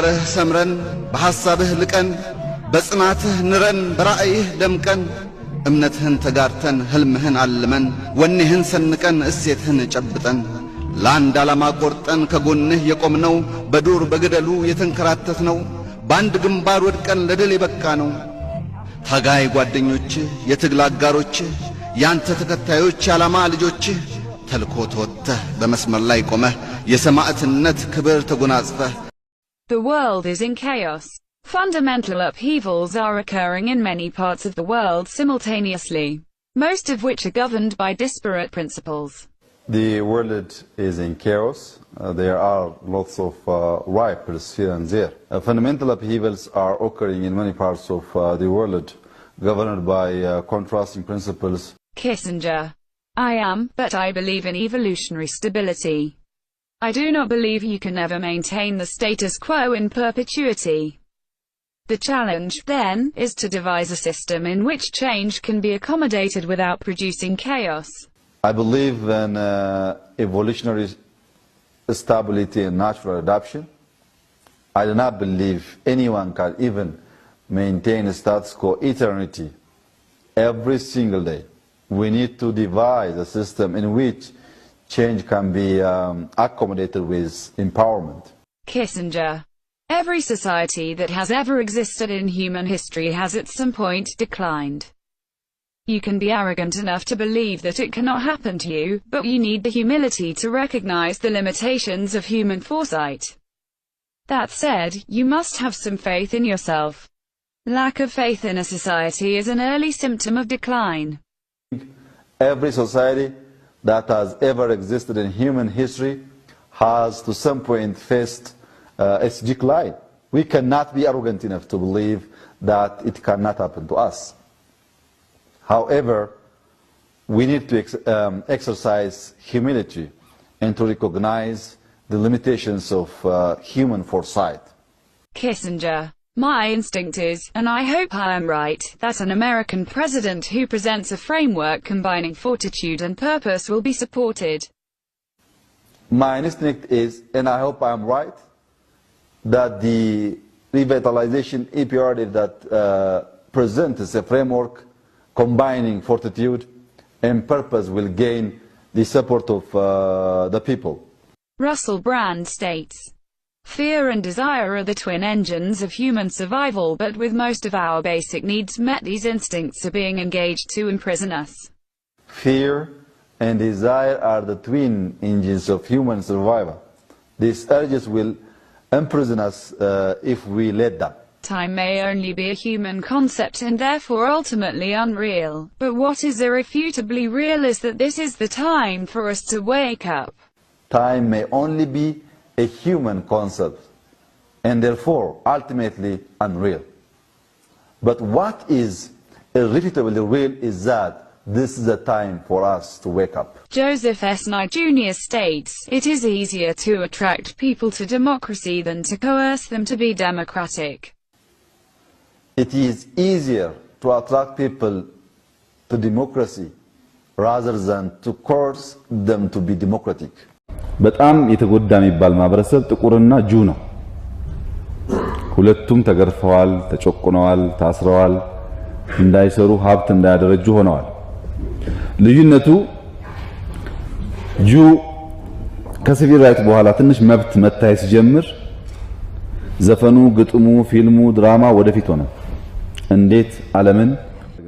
በምግባርህ ሰምረን በሐሳብህ ልቀን በጽናትህ ንረን በራእይህ ደምቀን እምነትህን ተጋርተን ህልምህን አልመን ወኔህን ሰንቀን እሴትህን ጨብጠን ለአንድ ዓላማ ቆርጠን ከጎንህ የቆምነው በዱር በገደሉ የተንከራተትነው በአንድ ግንባር ወድቀን ለድል የበቃነው ታጋይ ጓደኞችህ የትግል አጋሮችህ ያንተ ተከታዮች የዓላማ ልጆችህ ተልኮ ተወጥተህ በመስመር ላይ ቆመህ የሰማዕትነት ክብር ተጎናጽፈህ The world is in chaos. Fundamental upheavals are occurring in many parts of the world simultaneously, most of which are governed by disparate principles. The world is in chaos. There are lots of ripens here and there. Fundamental upheavals are occurring in many parts of the world, governed by contrasting principles. Kissinger. I am, but I believe in evolutionary stability. I do not believe you can ever maintain the status quo in perpetuity. The challenge, then, is to devise a system in which change can be accommodated without producing chaos. I believe in evolutionary stability and natural adaptation. I do not believe anyone can even maintain a status quo eternity. Every single day, we need to devise a system in which change can be accommodated with empowerment. Kissinger. Every society that has ever existed in human history has at some point declined. You can be arrogant enough to believe that it cannot happen to you, but you need the humility to recognize the limitations of human foresight. That said, you must have some faith in yourself. Lack of faith in a society is an early symptom of decline. Every society that has ever existed in human history has to some point faced its decline. We cannot be arrogant enough to believe that it cannot happen to us. However, we need to exercise humility and to recognize the limitations of human foresight. Kissinger. My instinct is, and I hope I am right, that an American president who presents a framework combining fortitude and purpose will be supported. My instinct is, and I hope I am right, that the revitalization imperative that presents a framework combining fortitude and purpose will gain the support of the people. Russell Brand states, fear and desire are the twin engines of human survival, but with most of our basic needs met, these instincts are being engaged to imprison us. Fear and desire are the twin engines of human survival. These urges will imprison us if we let them. Time may only be a human concept and therefore ultimately unreal, but what is irrefutably real is that this is the time for us to wake up. Time may only be a human concept and therefore ultimately unreal. But what is irrefutably real is that this is the time for us to wake up. Joseph S. Nye Jr. states, it is easier to attract people to democracy than to coerce them to be democratic. It is easier to attract people to democracy rather than to coerce them to be democratic. በጣም የተጎዳ የሚባል ማህበረሰብ ጥቁርና ጁ ነው። ሁለቱም ተገርፈዋል፣ ተጨቆነዋል፣ ታስረዋል፣ እንዳይሰሩ ሀብት እንዳያደረጁ ሆነዋል። ልዩነቱ ጁ ከሲቪል ራይት በኋላ ትንሽ መብት መታየት ሲጀምር ዘፈኑ፣ ግጥሙ፣ ፊልሙ፣ ድራማ ወደፊት ሆነ። እንዴት ዓለምን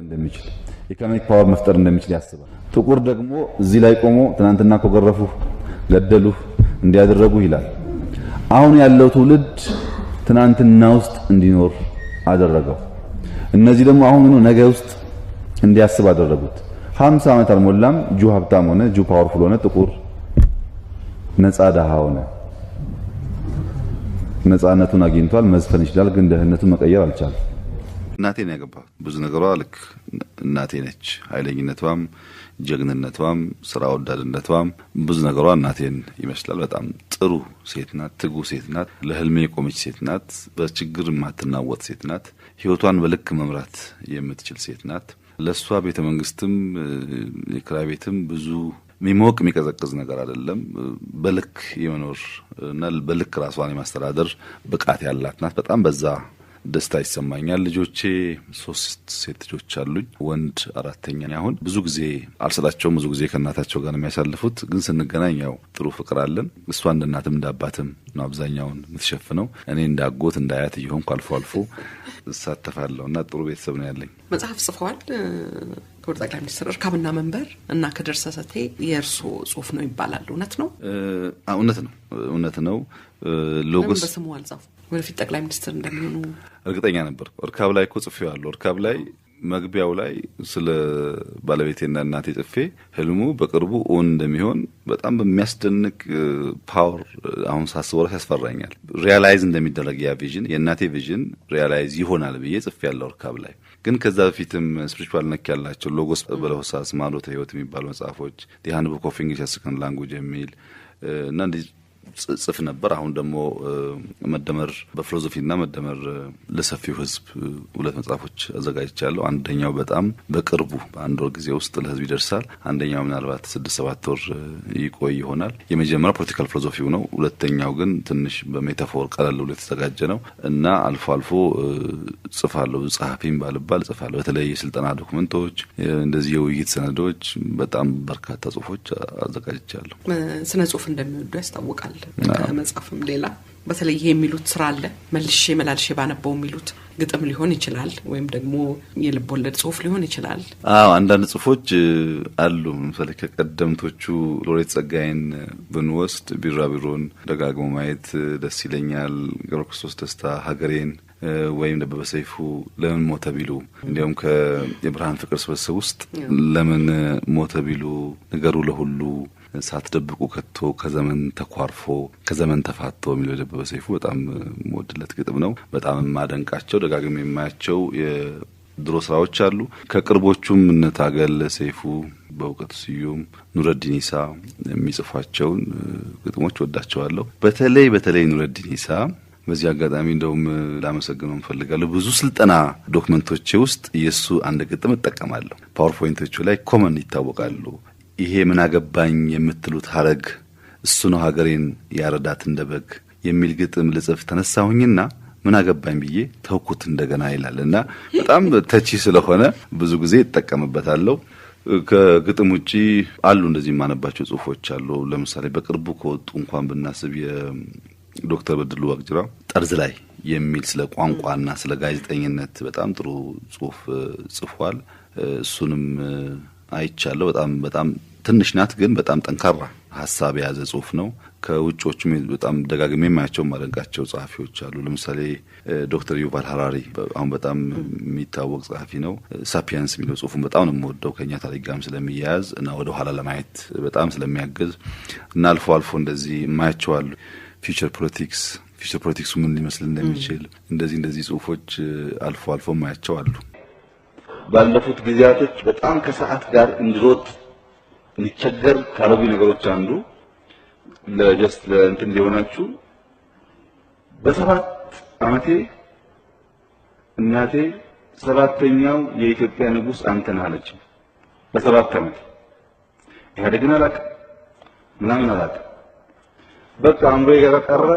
እንደሚችል ኢኮኖሚክ ፓወር መፍጠር እንደሚችል ያስባል። ጥቁር ደግሞ እዚህ ላይ ቆሞ ትናንትና ኮገረፉ ገደሉ እንዲያደረጉ ይላል። አሁን ያለው ትውልድ ትናንትና ውስጥ እንዲኖር አደረገው። እነዚህ ደግሞ አሁን ነገ ውስጥ እንዲያስብ አደረጉት። 50 ዓመት አልሞላም ጁ ሀብታም ሆነ፣ ጁ ፓወርፉል ሆነ፣ ጥቁር ነፃ ደሃ ሆነ። ነፃነቱን አግኝቷል፣ መዝፈን ይችላል፣ ግን ደህንነቱን መቀየር አልቻለም። እናቴን ያገባው ብዙ ነገሯ ልክ እናቴ ነች። ኃይለኝነቷም ጀግንነቷም ስራ ወዳድነቷም ብዙ ነገሯ እናቴን ይመስላል። በጣም ጥሩ ሴት ናት፣ ትጉ ሴት ናት፣ ለህልሜ የቆመች ሴት ናት፣ በችግር ማትናወጥ ሴት ናት፣ ህይወቷን በልክ መምራት የምትችል ሴት ናት። ለሷ ቤተ መንግስትም የክራይ ቤትም ብዙ ሚሞቅ የሚቀዘቅዝ ነገር አይደለም። በልክ የመኖር እና በልክ ራሷን የማስተዳደር ብቃት ያላት ናት። በጣም በዛ ደስታ ይሰማኛል። ልጆቼ 3 ሴት ልጆች አሉኝ፣ ወንድ 4ኛ። አሁን ብዙ ጊዜ አልሰጣቸውም። ብዙ ጊዜ ከእናታቸው ጋር ነው የሚያሳልፉት። ግን ስንገናኝ ያው ጥሩ ፍቅር አለን። እሷ እንደ እናትም እንደ አባትም ነው አብዛኛውን የምትሸፍነው። እኔ እንዳጎት እንዳያት እየሆንኩ አልፎ አልፎ እሳተፋለሁ እና ጥሩ ቤተሰብ ነው ያለኝ። መጽሐፍ ጽፈዋል ክቡር ጠቅላይ ሚኒስትር። እርካብና መንበር እና ከደርሰሰቴ የእርሶ ጽሁፍ ነው ይባላል። እውነት ነው? እውነት ነው። ሎጎስ በስሙ አልጻፉ ወደፊት ጠቅላይ ሚኒስትር እንደሚሆኑ እርግጠኛ ነበር። እርካብ ላይ እኮ ጽፌዋለሁ። እርካብ ላይ መግቢያው ላይ ስለ ባለቤቴና እናቴ ጽፌ ህልሙ በቅርቡ ኦን እንደሚሆን በጣም በሚያስደንቅ ፓወር አሁን ሳስበው ያስፈራኛል። ሪያላይዝ እንደሚደረግ ያ ቪዥን የእናቴ ቪዥን ሪያላይዝ ይሆናል ብዬ ጽፌያለሁ እርካብ ላይ። ግን ከዛ በፊትም ስፒሪቹዋል ነክ ያላቸው ሎጎስ በለሆሳስ ማሎተ ህይወት የሚባሉ መጽሐፎች ዲ ሃንድቡክ ኦፍ ኢንግሊሽ ሰከንድ ላንጉዌጅ የሚል እና ጽፍ ነበር። አሁን ደግሞ መደመር በፊሎሶፊና መደመር ለሰፊው ህዝብ 2 መጽሐፎች አዘጋጅቻለሁ። አንደኛው በጣም በቅርቡ በአንድ ወር ጊዜ ውስጥ ለህዝብ ይደርሳል። አንደኛው ምናልባት 6-7 ወር ይቆይ ይሆናል። የመጀመሪያው ፖለቲካል ፊሎሶፊው ነው። ሁለተኛው ግን ትንሽ በሜታፎር ቀለል ብሎ የተዘጋጀ ነው እና አልፎ አልፎ ጽፋለሁ። ጸሐፊም ባልባል ጽፋለሁ። በተለይ የስልጠና ዶክመንቶች፣ እንደዚህ የውይይት ሰነዶች፣ በጣም በርካታ ጽሁፎች አዘጋጅቻለሁ። ስነ ጽሁፍ እንደሚወዱ ያስታውቃል። ከመጽሐፍም ሌላ በተለይ የሚሉት ስራ አለ። መላልሼ ባነበው የሚሉት ግጥም ሊሆን ይችላል ወይም ደግሞ የልብ ወለድ ጽሁፍ ሊሆን ይችላል። አንዳንድ ጽሁፎች አሉ። ለምሳሌ ከቀደምቶቹ ሎሬት ጸጋዬን ብንወስድ ቢራቢሮን ደጋግሞ ማየት ደስ ይለኛል። ገብረ ክርስቶስ ደስታ ሀገሬን ወይም ደበበ ሰይፉ ለምን ሞተ ቢሉ፣ እንዲያውም ከየብርሃን ፍቅር ስብስብ ውስጥ ለምን ሞተ ቢሉ ንገሩ ለሁሉ ሳትደብቁ ከቶ ከዘመን ተኳርፎ ከዘመን ተፋቶ የሚለው ደበበ ሰይፉ በጣም ሞድለት ግጥም ነው። በጣም ማደንቃቸው ደጋግሜ የማያቸው የድሮ ስራዎች አሉ። ከቅርቦቹም እነታገል ሰይፉ፣ በእውቀቱ ስዩም፣ ኑረዲን ኢሳ የሚጽፏቸውን ግጥሞች ወዳቸዋለሁ። በተለይ ኑረዲን ኢሳ በዚህ አጋጣሚ እንደውም ላመሰግነው እንፈልጋለሁ። ብዙ ስልጠና ዶክመንቶቼ ውስጥ የሱ አንድ ግጥም እጠቀማለሁ። ፓወርፖይንቶቹ ላይ ኮመን ይታወቃሉ። ይሄ ምን አገባኝ የምትሉት ሀረግ እሱ ነው ሀገሬን ያረዳት እንደበግ የሚል ግጥም ልጽፍ ተነሳሁኝና ምን አገባኝ ብዬ ተውኩት እንደገና ይላልና በጣም ተቺ ስለሆነ ብዙ ጊዜ እጠቀምበታለሁ። ከግጥም ውጪ አሉ እንደዚህ ማነባቸው ጽሁፎች አሉ። ለምሳሌ በቅርቡ ከወጡ እንኳን ብናስብ የዶክተር በድሉ ዋቅጅራ ጠርዝ ላይ የሚል ስለ ቋንቋና ስለ ጋዜጠኝነት በጣም ጥሩ ጽሁፍ ጽፏል። እሱንም አይቻለሁ። በጣም ትንሽ ናት ግን በጣም ጠንካራ ሐሳብ የያዘ ጽሁፍ ነው። ከውጮቹም በጣም ደጋግሜ የማያቸው ማደንቃቸው ጸሐፊዎች አሉ። ለምሳሌ ዶክተር ዩቫል ሃራሪ አሁን በጣም የሚታወቅ ጸሐፊ ነው። ሳፒየንስ የሚለው ጽሁፉን በጣም ነው የምወደው ከኛ ታሪክ ጋርም ስለሚያያዝ እና ወደ ኋላ ለማየት በጣም ስለሚያግዝ እና አልፎ እንደዚህ የማያቸው አሉ። ፊውቸር ፖለቲክሱ ምን ሊመስል እንደሚችል እንደዚህ ጽሁፎች አልፎ የማያቸው አሉ። ባለፉት ጊዜያቶች በጣም ከሰዓት ጋር እንድሮጥ እንዲቸገር ካረጉ ነገሮች አንዱ ለእንትን ሊሆናችሁ በ7 ዓመቴ እናቴ 7ኛው የኢትዮጵያ ንጉስ አንተ ነህ አለች። በ7 ዓመት ኢህአዴግን አላውቅም ምናምን አላውቅም። በቃ አምሮዬ ጋር ቀረ።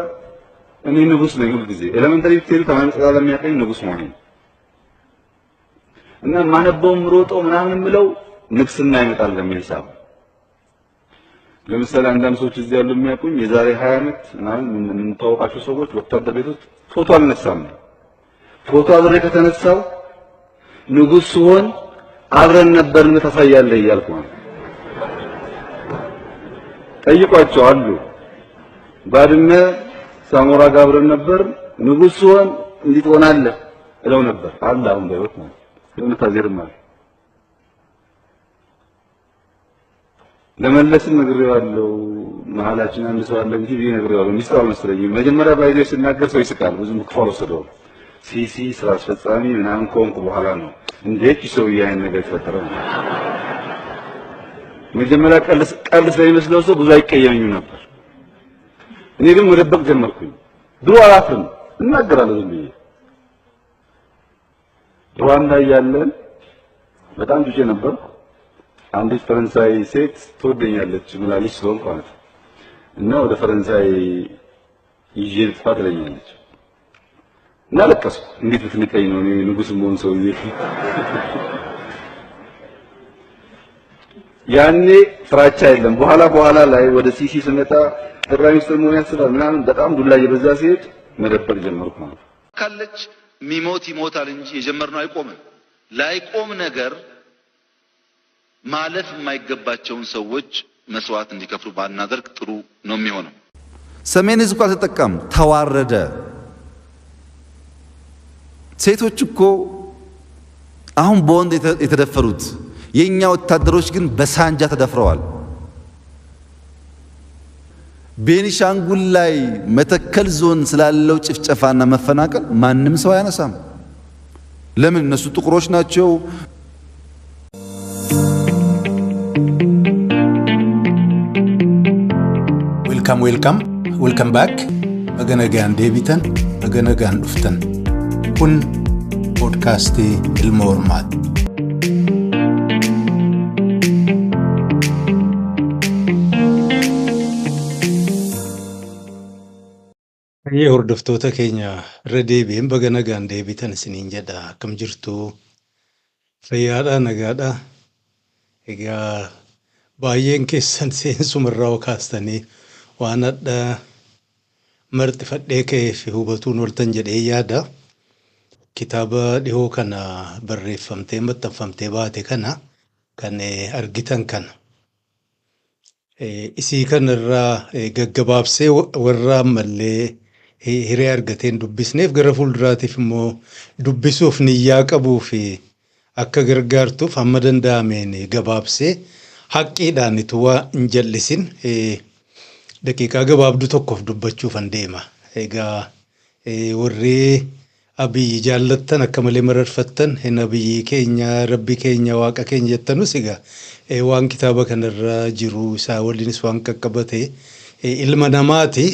እኔ ንጉስ ነኝ ሁሉ ጊዜ ኤሌመንተሪ ስቴል ተማሪ ጽጋላ የሚያቀኝ ንጉስ መሆኔ እና ማነበውም ሮጦ ምናምን ምለው ንግስና ይመጣል ለምን ሂሳብ። ለምሳሌ አንዳንድ ሰዎች እዚህ ያሉ የሚያውቁኝ የዛሬ 20 ዓመት ምናምን የምንተዋወቃቸው ሰዎች ወታደር ቤት ውስጥ ፎቶ አልነሳም። ፎቶ አብሬ ከተነሳው ንጉስ ሲሆን አብረን ነበርን ታሳያለህ እያልኩ ነው። ጠይቋቸው አሉ። ባድመ ሳሞራ ጋር አብረን ነበር ንጉስ ሲሆን እንዴት ሆናለህ እለው ነበር አለ። አሁን በህይወት ነው ለምታዘርማ ለመለስም ነግሬዋለሁ። መሀላችን አንድ ሰው አለ እንጂ ነግሬዋለሁ። ሚስጥር አልመሰለኝም። መጀመሪያ ባይዘው ሲናገር ሰው ይስቃል። ብዙም ክፉ አልወሰደው። ሲሲ ስራ አስፈጻሚ ምናምን ከሆንኩ በኋላ ነው እንዴት ሰው ያን ነገር ተፈጠረ። መጀመሪያ ቀልድ ስለሚመስለው ሰው ብዙ አይቀየመኝም ነበር። እኔ ግን መደበቅ ጀመርኩኝ። ድሮ አላፍርም እናገራለሁ ዝም ብዬ። ሩዋንዳ ያለን በጣም ጁጄ ነበር። አንዲት ፈረንሳይ ሴት ትወደኛለች ብላለች ስለሆንኩ ማለት ነው እና ወደ ፈረንሳይ ይዤ ልጥፋ ትለኛለች እና ለቀስኩ። እንዴት ብትንቀኝ ነው እኔ ንጉስ መሆን ሰው ይዤ ያኔ ፍራቻ የለም። በኋላ ላይ ወደ ሲሲ ስመጣ ጠቅላይ ሚኒስትር መሆን ያስባል ምናምን በጣም ዱላ እየበዛ ሲሄድ መደበቅ ጀመርኩ ማለት ነው። ካለች ሚሞት ይሞታል እንጂ የጀመርነው አይቆምም። ላይቆም ነገር ማለፍ የማይገባቸውን ሰዎች መስዋዕት እንዲከፍሉ ባናደርግ ጥሩ ነው የሚሆነው። ሰሜን ህዝብ አልተጠቃም፣ ተዋረደ። ሴቶች እኮ አሁን በወንድ የተደፈሩት የኛ ወታደሮች ግን በሳንጃ ተደፍረዋል። ቤኒሻንጉል ላይ መተከል ዞን ስላለው ጭፍጨፋና መፈናቀል ማንም ሰው አያነሳም። ለምን? እነሱ ጥቁሮች ናቸው። ዌልካም ባክ በገነጋን ዴቢተን በገነጋን ዱፍተን kun podcastii ilma hormaati. Hayyee hordoftoota keenya irra deebi'een baga nagaan deebitan isiniin jedha. Akkam jirtu? Fayyaadhaa, nagaadhaa? Egaa baay'een keessan seensumarraa kaastanii waan adda marxifadhee ka'ee fi hubatuun oltan jedhee yaada. Kitaaba dhihoo kana barreeffamtee maxxanfamtee baate kana kan argitan kana. Isii kanarraa gaggabaabsee warra ammallee hiree argateen dubbisneef gara fuulduraatiif immoo dubbisuuf niyyaa qabuu fi akka gargaartuuf hamma danda'ameen gabaabsee haqqiidhaan itti waa hin jallisin daqiiqaa gabaabduu tokkoof dubbachuuf an deema. Egaa warri Abiyyi jaallattan akka malee mararfattan nabiyyi keenya rabbi keenya waaqa keenya jettanus egaa waan kitaaba kanarra jiru isaa waliinis waan qaqqabate ilma namaati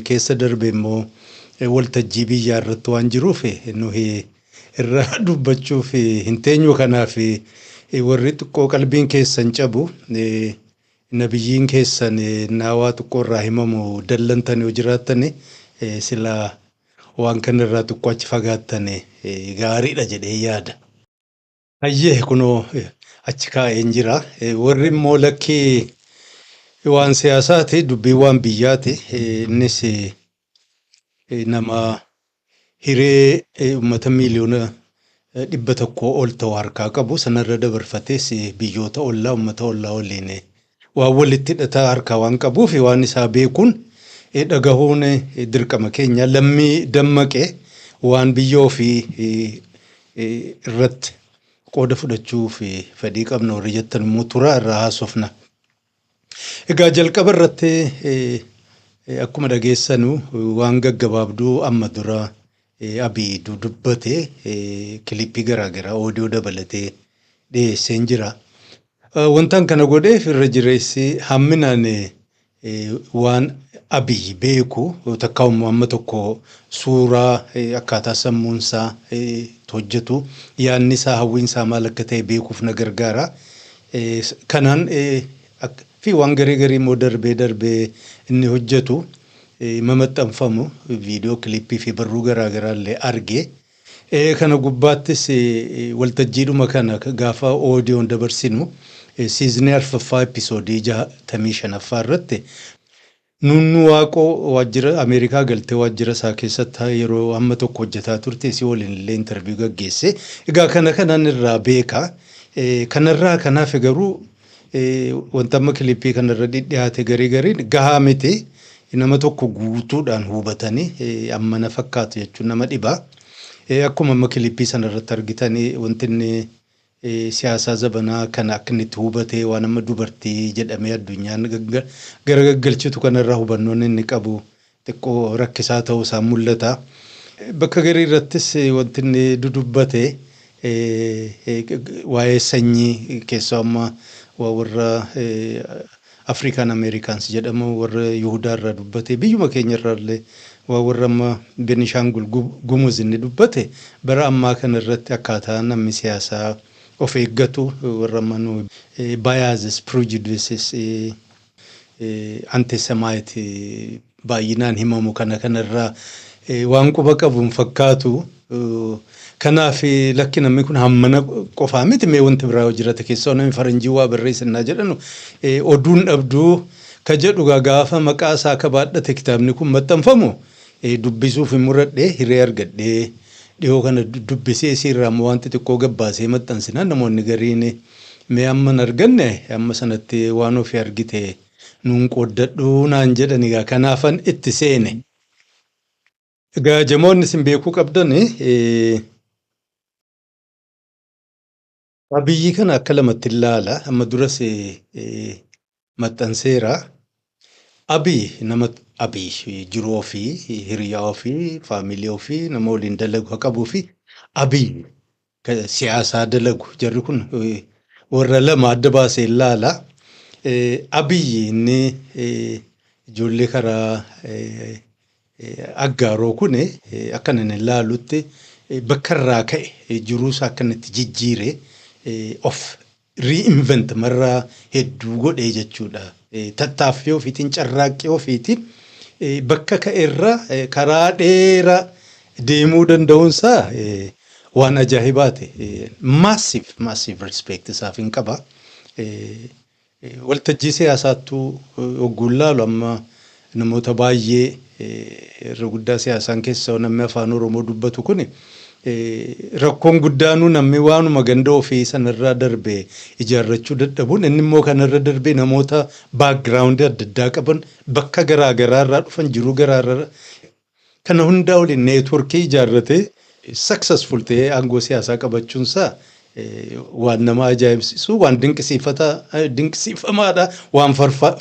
keessa darbe immoo waltajjii biyyaa irratti waan jiruuf nuyi irra dubbachuuf hin teenyu. Kanaaf warri xiqqoo qalbiin keessan cabu nabiyyiin keessan naawaa xiqqoo irraa himamu dallantan yoo jiraattan silaa waan kanarraa xiqqoo achi fagaattan gaariidha jedhee yaada. Hayyee kunoo achi kaa'een jira. Warri immoo lakkii waan siyaasaati, dubbii waan biyyaati. Innis nama hiree uummata miiliyoona 100 ol ta'u harkaa qabu. Sanarra dabarfatees biyyoota ollaa uummata ollaa waliin waan walitti hidhataa harkaa waan qabuuf waan isaa beekuun dhagahuun dirqama keenya. Lammii dammaqee waan biyyoo fi irratti qooda fudhachuu fi fedhii qabna warri jettan immoo turaa irraa haasofna. Egaa jalqaba irratti akkuma dhageessanu waan gaggabaabduu amma dura Abiy dubbate kilippii garaagaraa oodiyoo dabalatee dhiyeesseen jira. Wantaan kana godheef irra jireessi hamminaan waan Abiy beeku takka amma tokko suuraa akkaataa sammuunsaa hojjetu yaadni isaa hawwiinsaa maal akka ta'e beekuuf na gargaara. Kanaan fi waan garii immoo darbee inni hojjetu maxxanfamu viidiyoo kilippii fi barruu garaagaraa illee arge. Kana gubbaattis waltajjiidhuma kana gaafa oodiyoon dabarsinu siiznii 4ffaa episoodii 65ffaa irratti Nunnu Waaqoo waajjira Ameerikaa galtee waajjira isaa keessatti yeroo amma tokko hojjetaa turte si waliin illee interview gaggeesse. Egaa kanaan irraa beeka. Kanarraa kanaaf garuu wanta amma kilippii kanarra dhiyaate gariin gahaa miti. Nama tokko guutuudhaan hubatanii amma na fakkaatu jechuun nama dhibaa. Akkuma amma kilippii sanarratti argitanii wanti inni siyaasaa zabanaa kana akka inni hubatee waan amma dubartii jedhamee addunyaan gara gaggalchitu kanarraa hubannoon inni qabu xiqqoo rakkisaa ta'uu isaa mul'ata. Bakka garii irrattis wanti inni dudubbate waa'ee sanyii keessaa amma warra Afrikaan Ameerikaans jedhamu warra Yihudaa irraa dubbate biyyuma keenya irraa illee warra amma Benishaangul Gumuz inni dubbate bara ammaa kana irratti akkaataa namni siyaasaa of eeggatu warra manuu biases, prejudices, anti-Semite baay'inaan himamu kanarraa waan quba qabuun fakkaatu. Kanaaf lakki namni kun hammana qofaa miti mee wanti biraa hojjirate keessaa namni faranjii waa barreessinaa jedhanu oduun dhabduu ka jedhu gaafa maqaa isaa akka baadhate kitaabni kun maxxanfamu dubbisuuf muradhee hiree argadhee dhiyoo kana dubbisee sirraa wanti xiqqoo gabbaasee maxxansinaan namoonni gariin mee amman arganne amma sanatti waan ofii argite nuun qooddadhuu naan jedhani kanaafan itti seene. Egaa jamoonni isin beekuu qabdan Abiyyi kana akka lamatti ilaala amma duras maxxanseera. Nama Abiy jiruu ofii hiriyaa ofii faamilii ofii nama waliin dalagu qabuu fi Abiy siyaasaa dalagu jarri kun warra lama adda baasee ilaala. Abiy inni ijoollee karaa aggaaroo kun akka inni ilaalutti bakka irraa ka'e jiruusaa akkanatti jijjiire of reinvent marraa hedduu godhee jechuudha. Tattaaffii ofiitiin carraaqqii ofiitiin bakka ka'eerra karaa dheeraa deemuu danda'uunsaa waan ajaa'ibaati. Massive respect isaaf hin qaba. Waltajjii siyaasaattuu ogguun laalu amma namoota baay'ee irra guddaa siyaasaan keessaa namni afaan Oromoo dubbatu kuni rakkoon guddaanuu namni waanuma ganda ofii sanarraa darbee ijaarrachuu dadhabuun inni immoo kanarra darbee namoota baakgiraawundii adda addaa qaban bakka garaagaraarraa dhufan jiruu garaarraa kana hundaa waliin neetworkii ijaarratee successful ta'ee aangoo siyaasaa qabachuunsaa waan nama ajaa'ibsiisu waan dinqisiifamaadha waan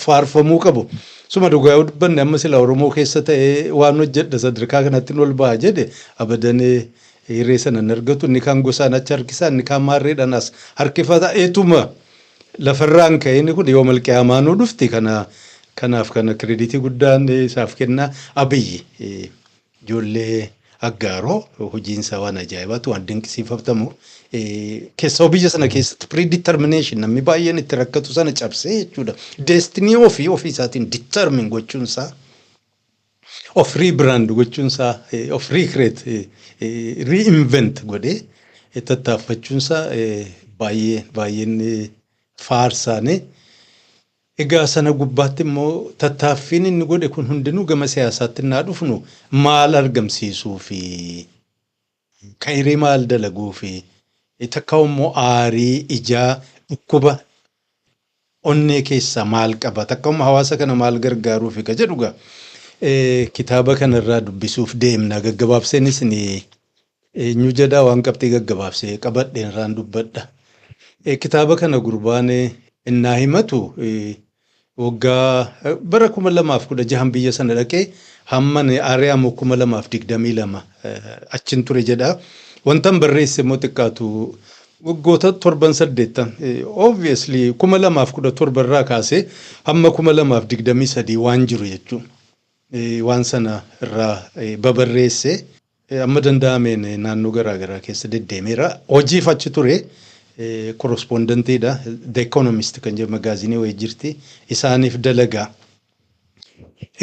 faarfamuu qabu. Suma dhugaa yoo dubbanne amma sila Oromoo keessa ta'ee waan hojjedha sadarkaa kanatti ol ba'a jedhe abadanee hiree sana argatu inni kaan gosaan achi harkisaa inni kaan maarreedhaan as harkifata eetuma lafarraan ka'e inni kun yoo malqiyamaanuu dhufti kanaaf kana krediitii guddaan isaaf kennaa. Abiyyi ijoollee aggaaroo hojiinsaa waan ajaa'ibaatu waan dinqisiifatamu keessaa biyya sana keessatti predetermination namni baay'een itti rakkatu sana cabsee jechuudha. Destiny ofii isaatiin determine gochuunsaa of rebrand gochuunsaa of recreate reinvent godhee tattaaffachuunsaa baay'een faarsaane. Egaa sana gubbaatti immoo tattaaffiin inni godhe kun hundinuu gama siyaasaatti naa dhufnu maal argamsiisuu fi kayree maal dalaguu fi takka immoo aarii ijaa dhukkuba onnee keessaa maal qaba takka immoo hawaasa kana maal gargaaruu fi ka jedhuga kitaaba kanarraa dubbisuuf deemna gaggabaabseenis eenyu jedhaa waan qabxii gaggabaabsee qabadheen irraan dubbadha. Kitaaba kana gurbaan innaa himatu waggaa bara 2016 biyya sana dhaqee hamman aariyaam 2022 achin ture jedha. Wantan barreesse immoo xiqqaatu waggoota 7-8 obviously 2017 irraa kaasee hamma 2023 waan jiru jechuun waan sana irraa babarreesse amma danda'ameen naannoo garaagaraa keessa deddeemeera. Hojiif achi ture. Correspondentidha. The Economist kan jedhu magaazinii wayii jirti. Isaaniif dalagaa.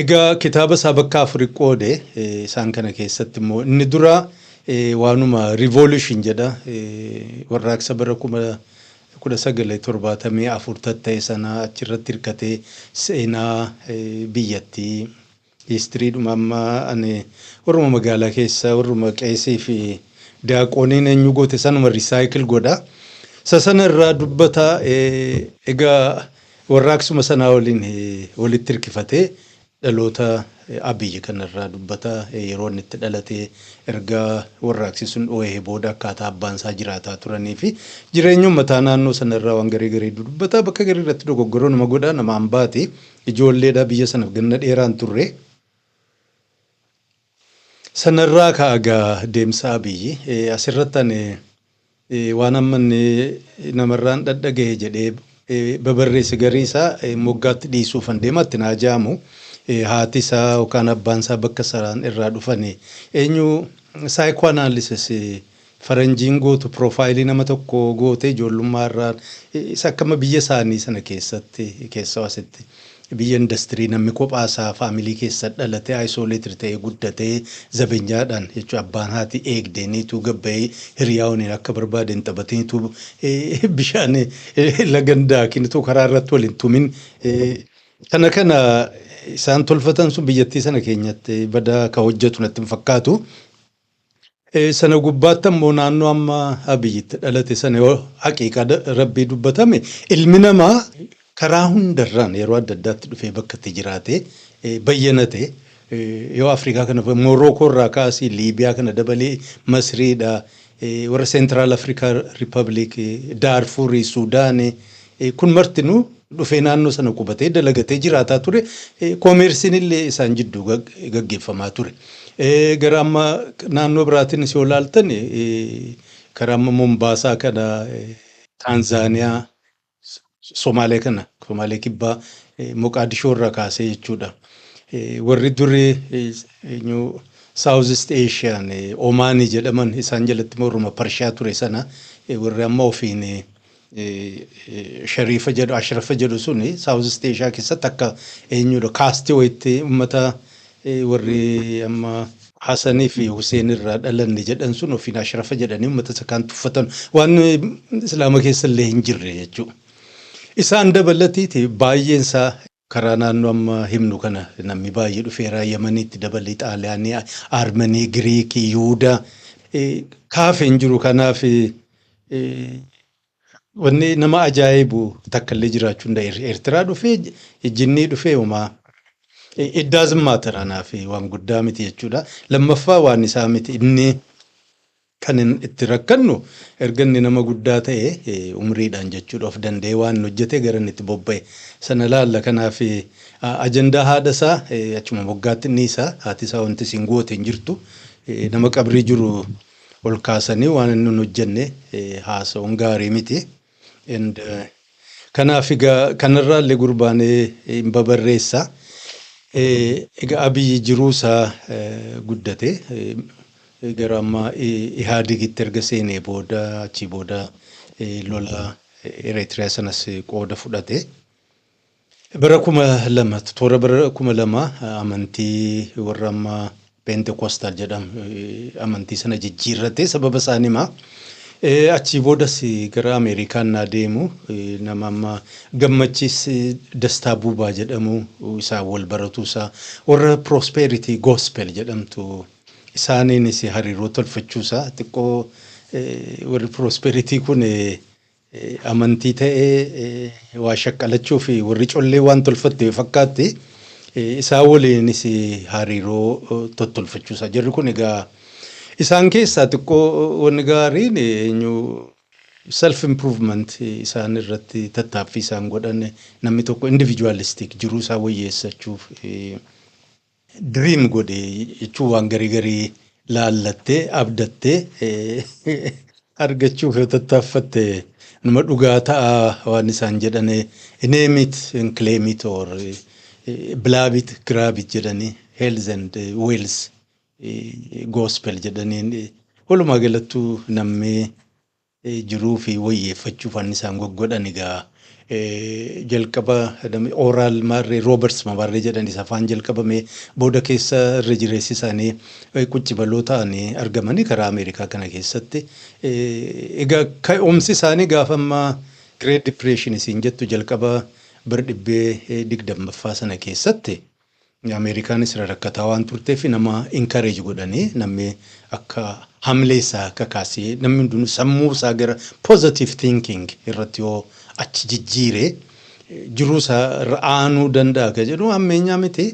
Egaa kitaaba isaa bakka afurii qoode isaan kana keessatti immoo inni dura waanuma revolution jedha. Warraaqsa bara 1974 tatta'e sana achirratti hirkatee seenaa biyyattii histiriidhuma amma ani warruma magaalaa keessa warruma qeesii fi daaqooniin eenyu goote sanuma recycle godha. Sana irraa dubbata egaa warraaqsuma sanaa waliin walitti hirkifatee dhaloota Abiyyi kanarraa dubbata yeroo inni itti dhalatee erga warraaqsi sun dhoohee booda akkaataa abbaan isaa jiraataa turanii fi jireenyuma mataa naannoo sanarraa waan garii dubbata. Bakka garii irratti dogoggoroo nama godhaa nama hambaati ijoolleedha biyya sanaaf ganna dheeraan turre. Sanarraa kaagaa deemsa Abiyyi asirratti waan ammanni namarraan dhadhaga'e jedhee babarreesse garii isaa moggaatti dhiisuuf deematti naa jaamu haati isaa yookaan abbaan isaa bakka saraan irraa dhufanii eenyu psychoanalysis faranjiin gootu profaayilii nama tokko goote ijoollummaarraan isa akkama biyya isaanii sana keessa asitti biyya industirii namni kophaasaa faamilii keessa dhalate isolated ta'ee guddatee zabeenyaadhaan jechuun abbaan haati eegdeeniitu gabba'ee hiriyaawwan akka barbaadeen taphataniitu bishaan lagandaa kinitu karaa irratti waliin tumin kana isaan tolfatan sun biyyattii sana keenyatti badaa ka hojjetu natti fakkaatu. Sana gubbaatti ammoo naannoo amma abiyyitti dhalate sana yoo haqiiqa rabbii dubbatame ilmi namaa karaa hundarraan yeroo adda addaatti dhufee bakka itti jiraate bayyanate yoo Afrikaa kana Morookoo irraa kaasii Liibiyaa kana dabalee Masriidha warra Central Africa Republic Darfurii Suudaan kun martinuu dhufee naannoo sana qubatee dalagatee jiraataa ture koomersiin illee isaan jidduu gaggeeffamaa ture. Gara amma naannoo biraatiin si olaaltan karaa amma Mombaasaa kana Taanzaaniyaa Somaalee kana Somaalee kibbaa Moqaadishoo irraa kaasee jechuudha. Warri durii South East Asian Omaanii jedhaman isaan jalatti morma Parshiyaa ture sana warri amma ofiin Sharifa jedhu Ashrafa jedhu suni South East Asia keessatti akka eenyudha kaastii wayitti uummata warri amma Hassanii fi Hussein irraa dhalanne jedhan sun ofiin Ashrafa jedhanii uummata sakaan tuffatan waan Islaama keessa illee hin jirre jechuudha. Isaan dabalatiiti baay'een isaa karaa naannoo amma himnu kana namni baay'ee dhufeeraa Yemeniitti dabalee Xaaliyaanii, Armanii, Giriikii, Yuudaa kaafeen jiru kanaaf wanni nama ajaa'ibu takka illee jiraachuu hin danda'e. Eertiraa dhufee jinnii dhufee uumaa. It doesn't matter anaaf waan guddaa miti jechuudha. Lammaffaa waan isaa miti inni kan itti rakkannu erga inni nama guddaa ta'e umriidhaan jechuudha of danda'ee waan hojjete gara inni itti bobba'e sana laalla kanaaf ajandaa haadha isaa achuma moggaatti inni isaa haati isaa wanti isin goote hin jirtu nama qabrii jiru ol kaasanii waan inni hojjenne haasa'uun gaarii miti. Kanaaf kanarraa illee gurbaan hin babarreessa. Egaa abiyyi jiruusaa guddate gara amma Ihaadegitti erga seenee booda achi booda lola Eritiriyaa sanas qooda fudhate. Bara 2000 toora bara 2000 amantii warra amma Pentecoostal jedhamu amantii sana jijjiirrate sababa isaaniima. Achi boodas gara Ameerikaan deemu nama amma Gammachiis Dastaa Buubaa jedhamu isaa wal baratuusaa warra Prosperity Gospel jedhamtu isaaniinis hariiroo tolfachuusaa xiqqoo warri Prosperity kun amantii ta'ee waa shaqqalachuu fi warri collee waan tolfatte fakkaatti isaa waliinis hariiroo tolfachuusaa jirri kun egaa isaan keessaa xiqqoo wanni gaariin self improvement isaan irratti tattaaffii isaan godhan namni tokko individualistic jiruu isaa wayyeessachuuf dream godhe jechuun waan garii laallattee abdattee argachuuf tattaaffatte nama dhugaa ta'a waan isaan jedhan name it and claim it or blab it grab it jedhanii health and wealth gospel jedhaniin walumaa galattuu namni jiruu fi wayyeeffachuuf waan isaan goggodhan egaa jalqaba oral marree Roberts mabarree jedhanii afaan jalqabame booda keessa irra jireessi isaanii qucci baloo ta'anii argamanii karaa Ameerikaa kana keessatti egaa ka'umsi isaanii gaafammaa Great Depression isiin jettu jalqaba bara 1920 sana keessatti Ameerikaanis rakkataa waan turteef nama encourage godhanii namni akka hamleessaa akka kaasee namni hunduu sammuu isaa gara positive thinking irratti yoo achi jijjiiree jiruu isaa ra'aanuu danda'a ka jedhu ammeenyaa miti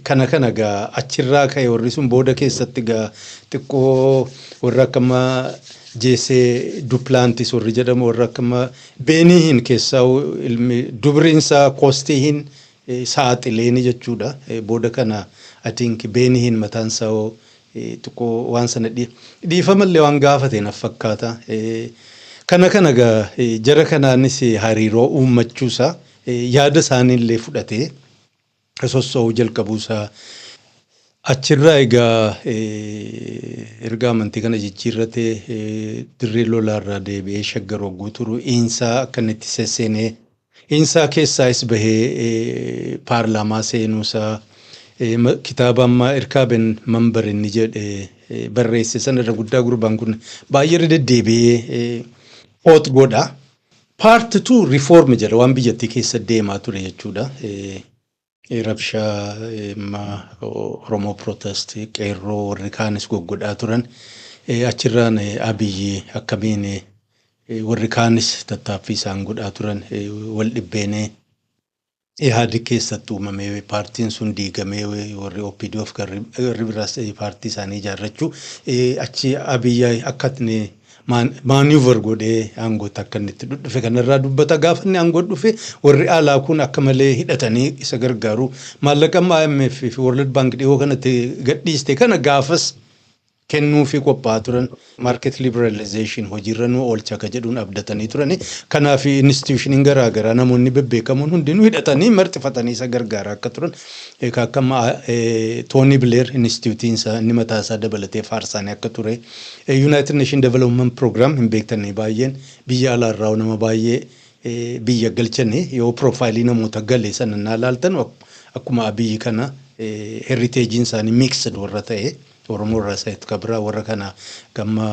kana gaa achirraa ka'e warri sun booda keessatti gaa xiqqoo warra akkama jeesee Duplantis warri jedhamu warra akkama Beenihin keessaa ilmi dubriinsaa Koostihin saaxileeni jechuudha booda kana I think Beenihin mataan isaa xiqqoo waan sana dhiifamallee waan gaafate na fakkaata kana gaa jara kanaanis hariiroo uummachuusaa yaada isaaniillee fudhatee sossoo'uu jalqabuusaa Achirraa egaa erga amantii kana jijjiirratee dirree lolaarraa deebi'ee shaggar hogguu turu insaa akkanatti sesseenee insaa keessaas bahee paarlaamaa seenuusaa kitaaba ammaa irkaaben mambar inni jedhe barreesse sanarra guddaa gurbaan kun baay'ee deddeebi'ee oot godha. Part 2 reform jedha waan biyyattii keessa deemaa ture jechuudha. Rabshaa Oromoo protest qeerroo warri kaanis goggodhaa turan achirraan Abiyyi akkamiin warri kaanis tattaaffii isaan godhaa turan wal dhibbeenee Ihaadig keessatti uumamee paartiin sun diigamee warri OPDOf garri biraas paartii isaanii ijaarrachuu achi Abiyyi akkatni maaniiver godhee aangootti akka inni itti dhufe kanarraa dubbata gaafa inni aangoo dhufe warri alaa kun akka malee hidhatanii isa gargaaru maallaqa IMF fi World Bank dhiyoo kanatti gadhiiste kana gaafas kennuu fi qophaa'aa turan market liberalization hojiirra nu oolcha akka jedhuun abdatanii turani kanaaf institutioniin garaagaraa namoonni bebbeekamoon hundinuu hidhatanii marxifatanii isa gargaaraa akka turan akka Tony Blair institutiin isaa inni mataa isaa dabalatee faarsaanii akka ture United Nations Development Program hin beektanii baay'een biyya alaarraa nama baay'ee biyya galchanii yoo profaayilii namoota galee sana naa laaltan akkuma Abiyyi kana heritagein isaanii mixed warra ta'e Oromoo Rasaayit Kabraa warra kana gamma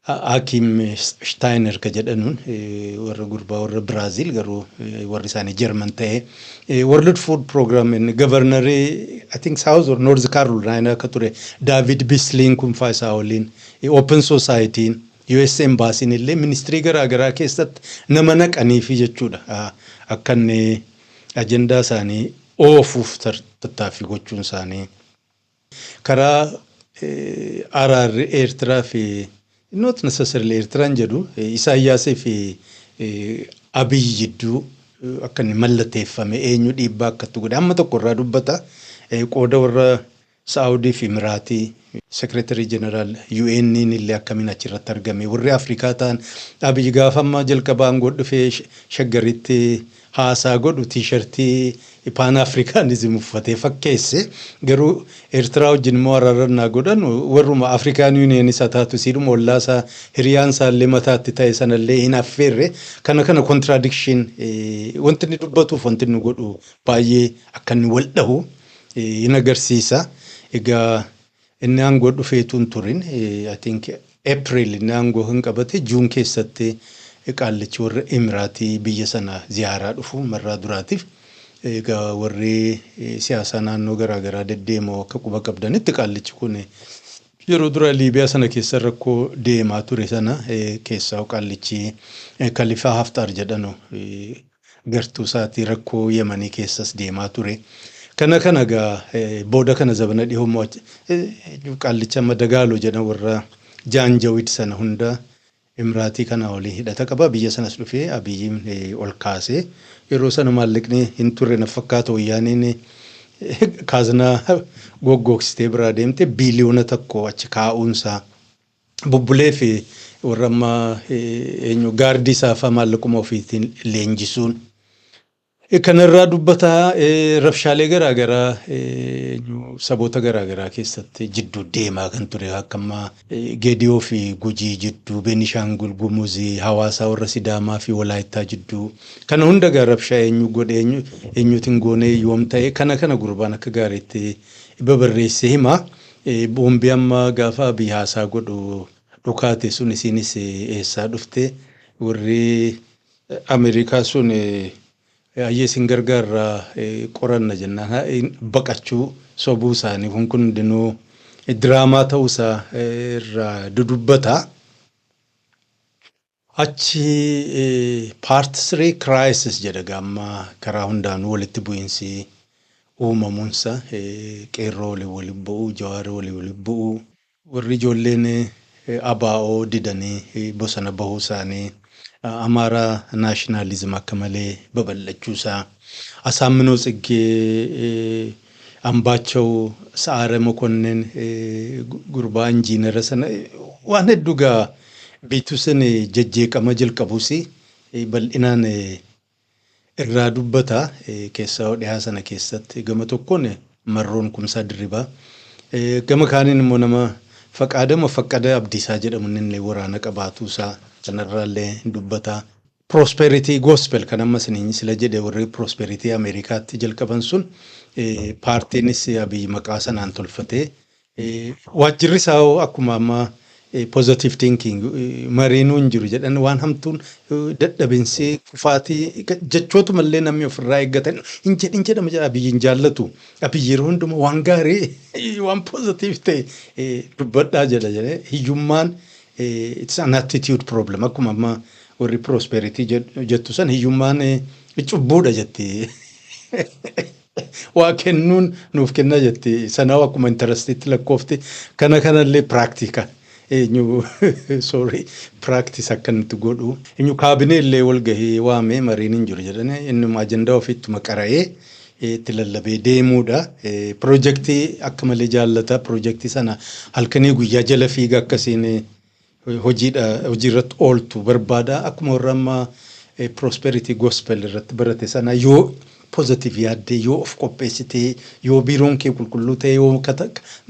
Hakim Steiner ka jedhanuun warra gurbaa warra Brazil garuu warri isaanii German ta'e World Food Program in Governor I think South or North Carolina ka ture David Bislin kun faayisaa waliin Open Society US Embassy illee ministry garaagaraa keessatti nama naqanii fi jechuudha akkan ajendaa isaanii oofuuf tattaaffii gochuun isaanii karaa araarri Eertiraa fi not necessarily Eertiraan jedhu Isaayyaasii fi Abiyyi jidduu akka inni mallateeffame eenyu dhiibbaa akkatti godhe amma tokko irraa dubbata qooda warra Saawudii fi Imiraatii Secretary General UN illee akkamiin achirratti argame warri Afrikaa ta'an Abiyyi gaafa amma jalqabaan godhufee shaggaritti haasaa godhu tiishartii Pan Africanism uffatee fakkeesse garuu Eertiraa wajjin immoo araarannaa godhan warruma African Union isa taatu siidhuma ollaasaa hiriyaan isaallee mataatti ta'e sanallee hin affeerre kana contradiction wanti inni dubbatuuf wanti inni godhu baay'ee akka inni wal dhahu hin agarsiisa. Egaa inni aangoo dhufeetuun turin I think April inni aangoo hin qabate June keessatti qaallichi warra Imiraatii biyya sana ziyaaraa dhufu marraa duraatiif egaa warri siyaasa naannoo garaagaraa deddeemoo akka quba qabdanitti qaallichi kun yeroo dura Liibiyaa sana keessa rakkoo deemaa ture sana keessaa qaallichi Kalifaa Haftaar jedhanu gartuu isaatii rakkoo Yemanii keessas deemaa ture. Kana gaa booda kana zabana dhihoo qaallicha Madagaaloo jedhan warra Jaanjawid sana hunda Imiraatii kana waliin hidhata qaba biyya sanas dhufee Abiyyiin ol kaasee yeroo sana maallaqni hin turre na fakkaatu wayyaaniin kaaznaa goggoogsitee biraa deemte biiliyoona tokko achi kaa'uunsaa bubbulee fi warra amma eenyu gaardii isaafaa maallaquma ofiitiin leenjisuun kanarraa dubbataa rabshaalee garaagaraa saboota garaagaraa keessatti jidduu deemaa kan ture akkamma Geediyoo fi Gujii jidduu Beenishaangul Gumuzii Hawaasaa warra Sidaamaa fi Walaayittaa jidduu kana hunda gaa rabshaa eenyu godhe eenyuutiin goonee yoom ta'e kana gurbaan akka gaariitti babarreessee hima boombii amma gaafa Abiyyi haasaa godhu dhukaate sun isinis eessaa dhufte warri Ameerikaa sun ayyeesin gargaarraa qoranna jennaan baqachuu sobuu isaanii kun hundinuu diraamaa ta'uusaa irraa dudubbata. Achi part 3 crisis jedha gamma karaa hundaanuu walitti bu'iinsi uumamuunsa qeerroo waliin bu'uu Jawaar waliin bu'uu warri ijoolleen abaa'oo didanii bosona bahuu isaanii Amara nationalism akka malee babal'achuusaa Asaamminoo Tsiggee Ambaachoo Sa'aare Mokonnin gurbaa injiinara sana waan hedduu gaa biituusin jajjeeqama jalqabuusi bal'inaan irraa dubbata keessaa dhihaa sana keessatti gama tokkoon marroon kumsaa dirribaa. Gama kaaniin immoo nama faqqada abdiisaa jedhamu inni waraana qabaatuusaa kanarraallee dubbata. Prosperity gospel kan amma siniin sila jedhe warri prosperity Ameerikaatti jalqaban sun paartiinis Abiy maqaa sanaan tolfatee waajjirri isaa akkuma amma positive thinking mariinuu hin jiru jedhan waan hamtuun dadhabinsi kufaatii jechoota mallee namni ofirraa eeggatan hin jedhama jedha Abiy hin jaallatu. Abiy yeroo hundumaa waan gaarii waan positive ta'e dubbadhaa jedha hiyyummaan it's an attitude problem akkuma amma warri prosperity jettu san hiyyummaan cubbuudha jetti. Waa kennuun nuuf kenna jetti sanaa akkuma interestitti lakkoofti kanallee practical. Sorry, practice akkanatti godhu. Inni kaabinee illee walgahii waamee mariin hin jiru jedhanii inni ajandaa ofiittuma qara'ee itti lallabee deemuudha. Projektii akka malee jaallata. Projektii sana halkanii guyyaa jala fiiga akkasiin hojiirratti ooltu barbaada. Akkuma warra amma prosperity gospel irratti barate sana yoo positive yaadde yoo of qopheessite yoo biiroon kee qulqulluu ta'e yoo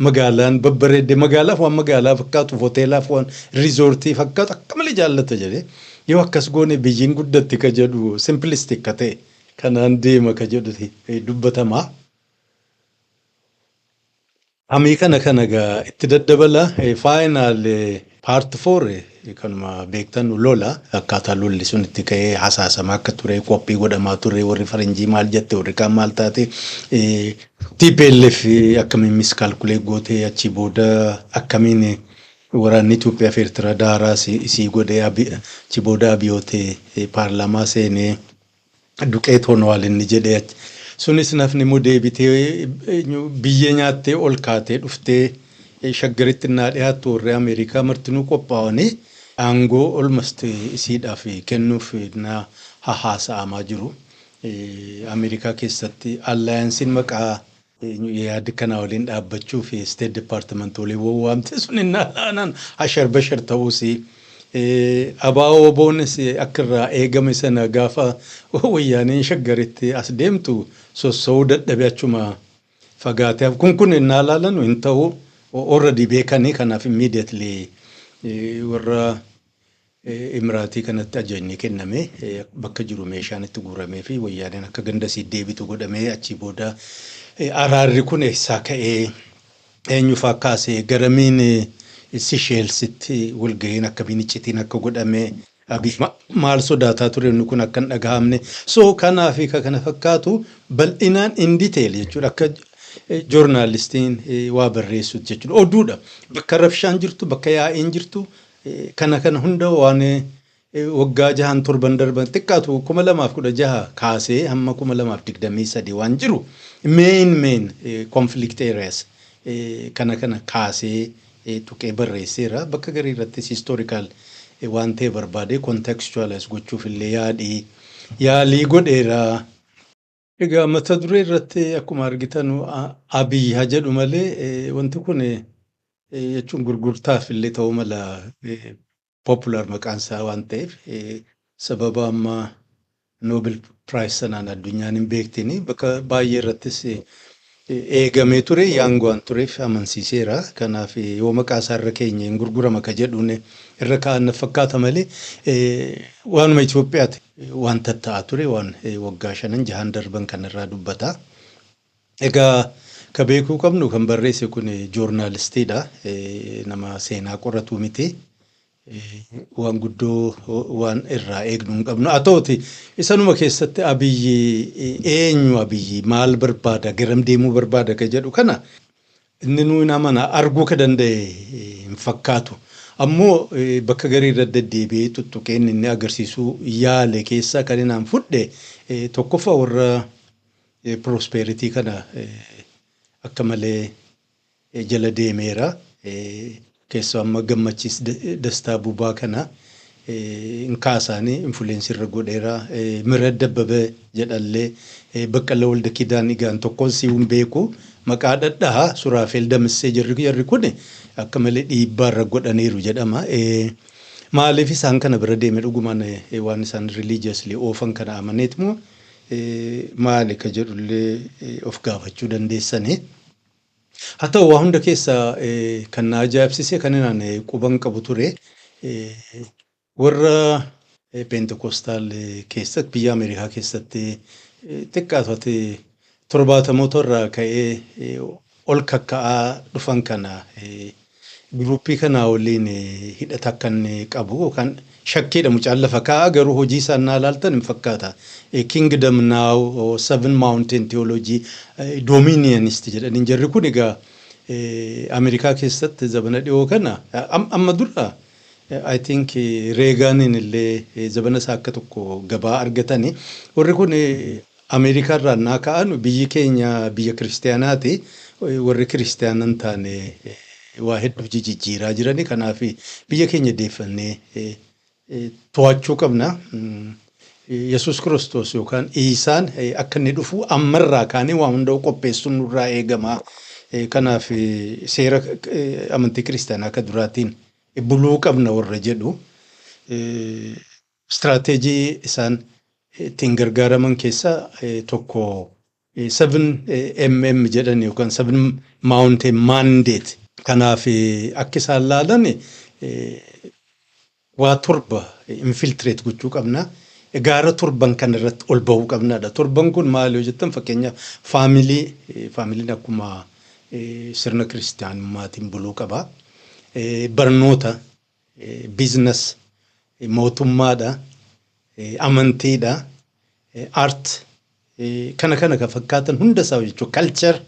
magaalaan babbareedde magaalaaf waan magaalaa fakkaatu hoteelaaf waan riizoortii fakkaatu akka malee jaallata jedhee yoo akkas goone biyyiin guddatti ka jedhu simplistic ka ta'e kanaan deema ka jedhu dubbatamaa. Amii kana gaa itti daddabala final part 4 kanuma beektan lola akkaataa lolli sun itti ka'ee hasaasama akka ture qophii godhamaa ture warri faranjii maal jette warri kaan maal taate TPLF akkamiin miskalkulee gootee achi booda akkamiin waraanni Itoophiyaa fi Eertiraa daaraa isii godhee achi booda abiyyootee paarlaamaa seenee duqee toonwaal inni jedhee sunis nafni immoo deebitee biyya nyaattee ol kaatee dhuftee shaggaritti naa dhiyaattu warri Ameerikaa martinuu qophaa'anii aangoo olmast isiidhaaf kennuuf na haasa'amaa jiru. Ameerikaa keessatti alliansiin maqaa yaada kana waliin dhaabbachuu fi State Department waliin waamte sun innaan hashar bashar ta'uus abaa'oo boonis akkirraa eegame sana gaafa wayyaaniin shaggaritti as deemtu sossa'uu dadhabee achuma fagaateef kun innaa laalanu hin ta'u already beekanii kanaaf immediately warra Imiraatii kanatti ajajni kenname bakka jiru meeshaan itti guuramee fi wayyaaniin akka gandasii deebitu godhamee achi booda araarri kun eessaa ka'ee eenyufaa kaasee garamiin Seychelsitti walgahiin akkamiin iccitiin akka godhamee maal sodaataa ture inni kun akka hin dhagahamne so kanaa fi kana fakkaatu bal'inaan in detail jechuudha akka joornaalistiin waa barreessuut jechuudha oduudha bakka rabshaan jirtu bakka yaa'iin jirtu kana hunda waan waggaa 6-7 darban xiqqaatu 2016 kaasee hamma 2023 waan jiru main conflict areas kana kaasee tuqee barreesseera bakka garii irratti historical waan ta'e barbaade contextualize gochuuf illee yaalii godheera. Egaa mata duree irratti akkuma argitan Abiy haa jedhu malee wanti kun jechuun gurgurtaaf illee ta'uu mala popular maqaan isaa waan ta'eef sababa amma Nobel Prize sanaan addunyaan hin beektini bakka baay'ee irrattis eegamee ture yaangoon tureef amansiiseera kanaaf yoo maqaa isaa irra keenya hin gurgurama ka jedhuun irra kaa'an fakkaata malee waanuma Itoophiyaati waan tatta'a ture waan waggaa 5-6 darban kanarraa dubbata. Egaa ka beekuu qabnu kan barreesse kun joornaalistiidha nama seenaa qoratu miti waan guddoo waan irraa eegnu hin qabnu haa ta'uti isanuma keessatti Abiyyi eenyu Abiyyi maal barbaada garam deemuu barbaada ka jedhu kana inni nuyi nama arguu ka danda'e hin fakkaatu ammoo bakka garii irra deddeebi'ee tuttuqeen inni agarsiisuu yaale keessaa kan inaan fudhe tokkoffaa warra prosperity kana akka malee jala deemeera keessaa amma gammachiis dastaa bubaa kana inkaasaanii influensi irra godheera Mira Dabbabee jedhallee Baqqala Walda Kidaan igaan tokkoon si'uun beeku maqaa dhadhaa Suraafeel Damissee jarri kun akka malee dhiibbaa irra godhaniiru jedhama. Maaliif isaan kana bira deeme dhugumaan waan isaan religiously oofan kana amaneetmoo maali ka jedhullee of gaafachuu dandeessanii. Haa ta'u waa hunda keessa kan na ajaa'ibsiise kan inni quban qabu ture warra Pentekostaal keessatti biyya Ameerikaa keessatti xiqqaatoti 70 irraa ka'ee ol kakka'aa dhufan kana Gruppii kana waliin hidhata kan qabu kan shakkiidha mucaan lafa kaa'aa garuu hojii isaan naa ilaaltan hin fakkaata. Kingdom Now Seven Mountain Theology Dominionist jedhanii jarri kun egaa Ameerikaa keessatti zabana dhiyoo kana amma dura I think Reegaaniin illee zabana isaa akka tokko gabaa argatanii warri kun Ameerikaa irraa naa ka'an biyyi keenya biyya kiristaanaati warri kiristaanaan taane waa hedduu jijjiiraa jiranii kanaaf biyya keenya deeffannee to'achuu qabna. Yesus Kiristoos yookaan Iisaan akka inni dhufu ammarraa kaanii waa hunda qopheessuun nurraa eegama. Kanaaf seera amantii kiristaanaa akka duraatiin buluu qabna warra jedhu istirateejii isaan ittiin gargaaraman keessaa tokko 7mm jedhan yookaan 7 Mountain Mandate. Kanaaf akka isaan laalan waa torba infiltrate gochuu qabna. Gaara torban kan irratti ol bahuu qabnaadha. Torban kun maali yoo jettan fakkeenya faamiliin akkuma sirna kiristaanumaatiin buluu qaba. Barnoota, biizines, mootummaadha, amantiidha, art kana kan fakkaatan hunda isaa jechuudha. Culture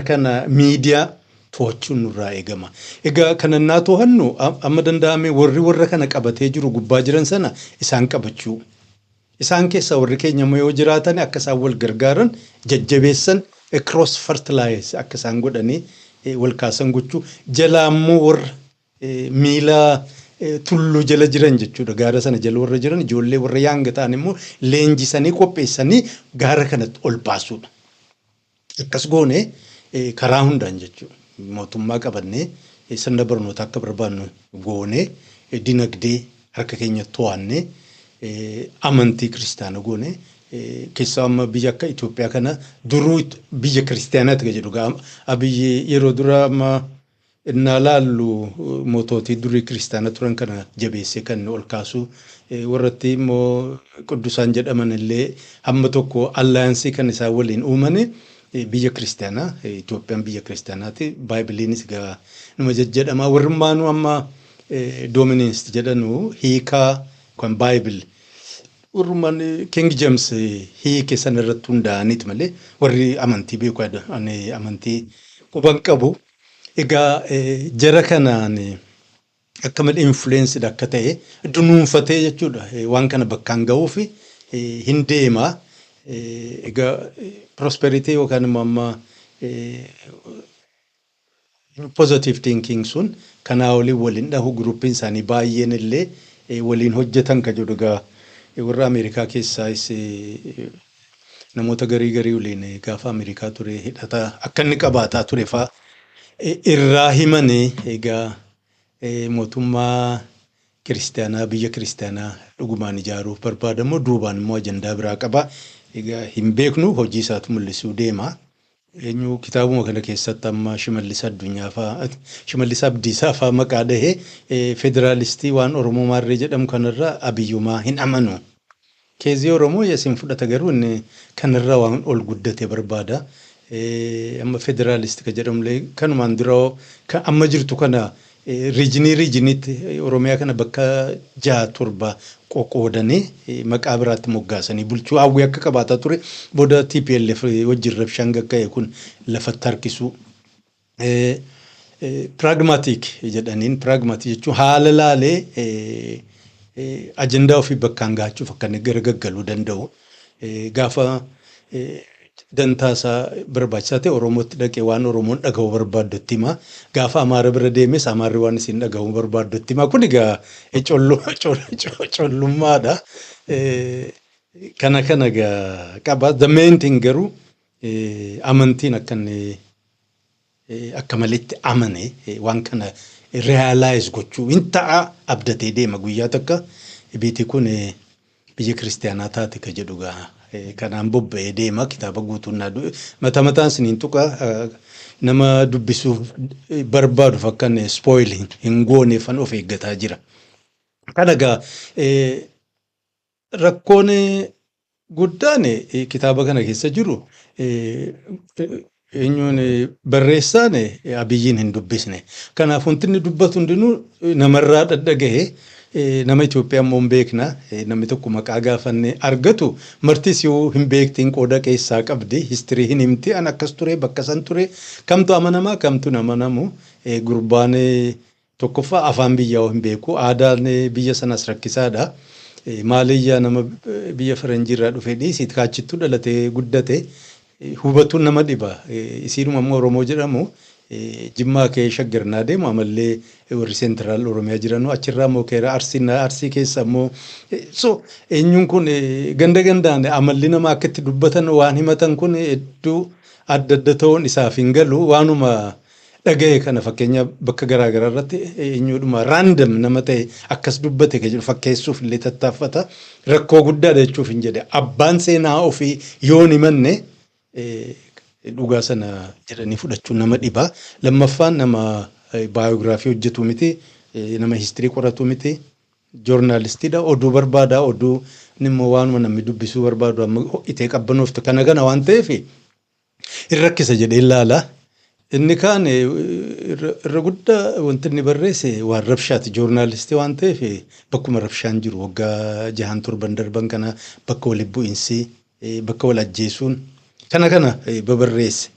kana miidiyaa to'achuun nurraa eegama. Egaa kana naa to'annu amma danda'ame warra kana qabatee jiru gubbaa jiran sana isaan qabachuu. Isaan keessa warri keenya yoo jiraatan akka isaan wal gargaaran jajjabeessan cross fertilize akka isaan godhanii wal kaasan gochuu. Jalaammoo warra miila tulluu jala jiran jechuudha. Gaara sana jala warra jiran ijoollee warra yaanga ta'an immoo leenjisanii qopheessanii gaara kanatti ol baasuudha. Akkas goone karaa hundaan jechuudha. Mootummaa qabannee sirna barnoota akka barbaannu goone dinagdee harka keenya to'annee amantii kiristaana goone keessaa amma biyya akka Itoophiyaa kana duruu biyya kiristaanaati ka jedhu abiyyi yeroo dura amma innaa laallu mootootii durii kiristaana turan kana jabeessee kan ol kaasu warratti immoo quddusaan jedhaman illee hamma tokko allaayansii kan isaan waliin uumane biyya kiristaanaa Itoophiyaan biyya kiristaanaati baaybiliinis gaa nama jedhama warrummaanu amma dominionist jedhanu hiikaa kan baayibil warrummaan King James hiike sana irratti hundaa'aniiti malee warri amantii beeku ani amantii quban qabu egaa jara kanaan akka malee influenced akka ta'e dunuunfatee jechuudha waan kana bakkaan ga'uuf hin deema. Egaa prosperity yookaan amma positive thinking sun kanaa waliin dhahu gruppiin isaanii baay'een illee waliin hojjetan ka jedhu egaa warra Ameerikaa keessaas namoota garii waliin gaafa Ameerikaa ture hidhata akka inni qabaataa ture fa'aa irraa himanii egaa mootummaa kiristaanaa biyya kiristaanaa dhugumaan ijaaruuf barbaadamu duubaan immoo ajandaa biraa qaba. Egaa hin beeknu hojii isaatu mul'isuu deema. Eenyu kitaabuma kana keessatti amma Shimallis Addunyaa fa'aa Shimallis Abdiisaa fa'aa maqaa dhahee federaalistii waan Oromoo maarree jedhamu kanarraa abiyyumaa hin amanu. Keezii Oromoo yesin fudhata garuu inni kanarraa waan ol guddate barbaada. Amma federaalistii ka jedhamu kanumaan dura amma jirtu kana riijiniitti Oromiyaa kana bakka 6-7 qoqqoodanii maqaa biraatti moggaasanii bulchuu hawwii akka qabaataa ture booda TPLF wajjin rabshaan gagga'e kun lafatti harkisu. Pragmatic jedhaniin pragmatic jechuun haala laalee ajandaa ofii bakkaan gaachuuf akka inni gargaggaluu danda'u. Gaafa dantaasaa barbaachisaa ta'e Oromootti dhaqee waan Oromoon dhaga'uu barbaaddutti hima. Gaafa Amaara bira deemes Amaarri waan isin dhaga'uu barbaaddutti hima. Kun egaa collummaadha. Kana egaa qaba. The main thing garuu amantiin akka malitti amane waan kana realize gochuu hin ta'a abdatee deema guyyaa takka biitii kun biyya kiristaanaa taate ka jedhu gaa kanaan bobba'ee deema kitaaba guutuun mata mataan siniin tuqa nama dubbisuuf barbaadu fakkaan spoil hin gooneefan of eeggataa jira. Kana gaa rakkoon guddaan kitaaba kana keessa jiru eenyuun barreessaan Abiyyiin hin dubbisne. Kanaaf wanti inni dubbatu hundinuu namarraa dhadhagahee nama Itoophiyaa immoo hin beekna namni tokko maqaa gaafanne argatu martis yoo hin beektiin qooda keessaa qabdi histirii hin himti an akkas ture bakka san ture kamtu amanamaa kamtu namanamu gurbaan tokkoffaa afaan biyyaa hin beeku aadaan biyya sanas rakkisaadha. Maaliyyaa nama biyya faranjiirraa dhufe dhiisiit kaachittu dhalatee guddate hubatuun nama dhiba isiinuma immoo Oromoo jedhamu Jimmaa kee shaggarnaa deemu amallee warri seentiraal Oromiyaa jiranu achirraa immoo keera arsii keessa immoo so eenyuun kun ganda gandaan amalli nama akka itti dubbatan waan himatan kun hedduu adda adda ta'uun isaaf hin galu waanuma dhaga'e kana fakkeenya bakka garaagaraa irratti eenyuudhuma raandam nama ta'e akkas dubbate ka jedhu fakkeessuuf illee tattaaffata rakkoo guddaadha jechuuf hin jedhe abbaan seenaa ofii yoon himanne dhugaa sana jedhanii fudhachuun nama dhiba. Lammaffaan nama baayogiraafii hojjetu miti nama histirii qoratu miti joornaalistiidha oduu barbaada oduu nimmoo waanuma namni dubbisuu barbaadu amma itee qabbanooftu kana waan ta'eef hin rakkisa jedhee ilaala. Inni kaan irra guddaa wanti inni barreesse waan rabshaati joornaalistii waan ta'eef bakkuma rabshaan jiru waggaa 6-7 darban kana bakka wal bu'iinsi bakka wal ajjeesuun kana babarreesse.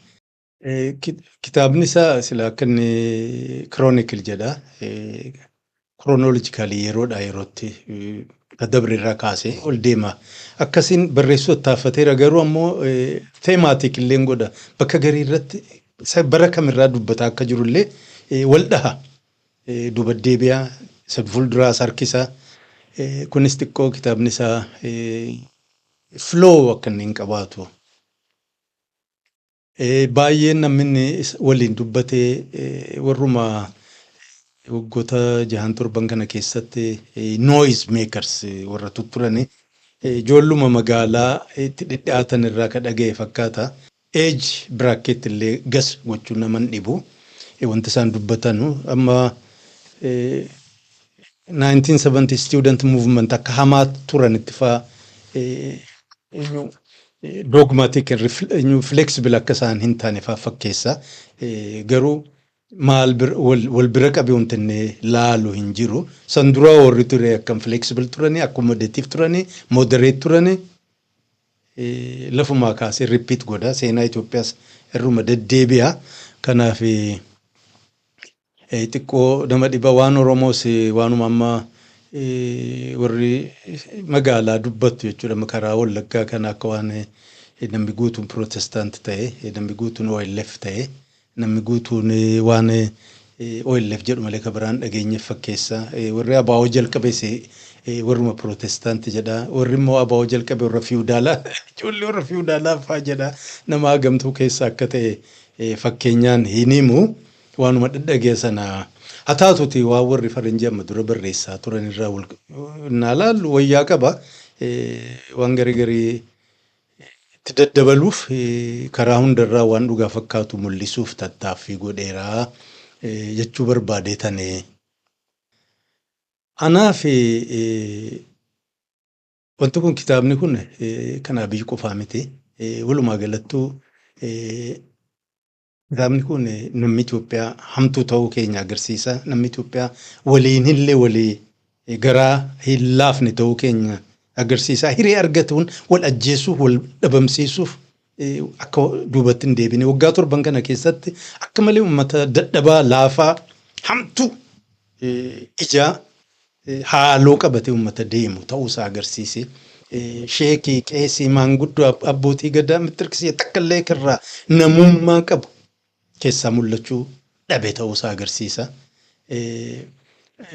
Kitaabni isaa sila akka inni kiroonikil jedha kiroonoolojikaalii yeroodhaa yerootti dabre irraa kaasee ol deema akkasiin barreessuu taaffateera garuu ammoo teemaatik illee godha bakka garii irratti bara kamirraa dubbataa akka jirullee wal dhaha duba deebi'aa isa fuulduraa harkisaa kunis xiqqoo kitaabni isaa flow akka inni hin qabaatu. Baay'een namni waliin dubbatee warruma waggoota 6-7 kana keessatti noise makers warra tutturani ijoolluma magaalaa itti dhidhiyaatan irraa ka dhaga'e fakkaata. Age bracket illee gas gochuun naman dhibu wanti isaan dubbatanu amma 1970 student movement akka hamaa turanitti faa dogmatic flexible akka isaan hin taane faa fakkeessa garuu maal wal bira qabe wanti inni laalu hin jiru san duraa warri ture akkam flexible turanii accommodative turanii moderate turanii lafumaa kaasee repeat godha seenaa Itoophiyaas irruma deddeebi'a kanaaf xiqqoo nama dhiba waan Oromoos waanuma amma warri magaalaa dubbattu jechuudha karaa Wallaggaa kana akka waan namni guutuun protestant ta'e namni guutuun OLF ta'e namni guutuun waan OLF jedhu malee ka biraan dhageenye fakkeessa warri abaa'oo jalqabees warruma protestant jedha warri immoo abaa'oo jalqabe warra fiudaalaa ijoollee warra fiudaalaa faa jedha nama hagamtuu keessa akka ta'e fakkeenyaan hin himu waanuma dhadhagee sana hataatuti waa warri faranjii amma dura barreessaa turan irraa naalaallu wayyaa qaba waan garii itti daddabaluuf karaa hundarraa waan dhugaa fakkaatu mul'isuuf tattaaffii godheeraa jechuu barbaadee tane. Anaaf wanti kun kitaabni kun kanaa biyyi qofaa miti walumaa galattuu kitaabni kun namni Itoophiyaa hamtuu ta'uu keenya agarsiisa namni Itoophiyaa waliin illee walii garaa hin laafne ta'uu keenya agarsiisa hiree argatuun wal ajjeesuuf wal dhabamsiisuuf akka duubatti hin deebine waggaa 7 kana keessatti akka malee uummata dadhabaa laafaa hamtuu ijaa haaloo qabate uummata deemu ta'uusaa agarsiise. Sheekii qeesii maanguddoo abbootii gadaa mitirkisee takkallee kirraa namummaa qabu keessaa mul'achuu dhabe ta'uusaa agarsiisa.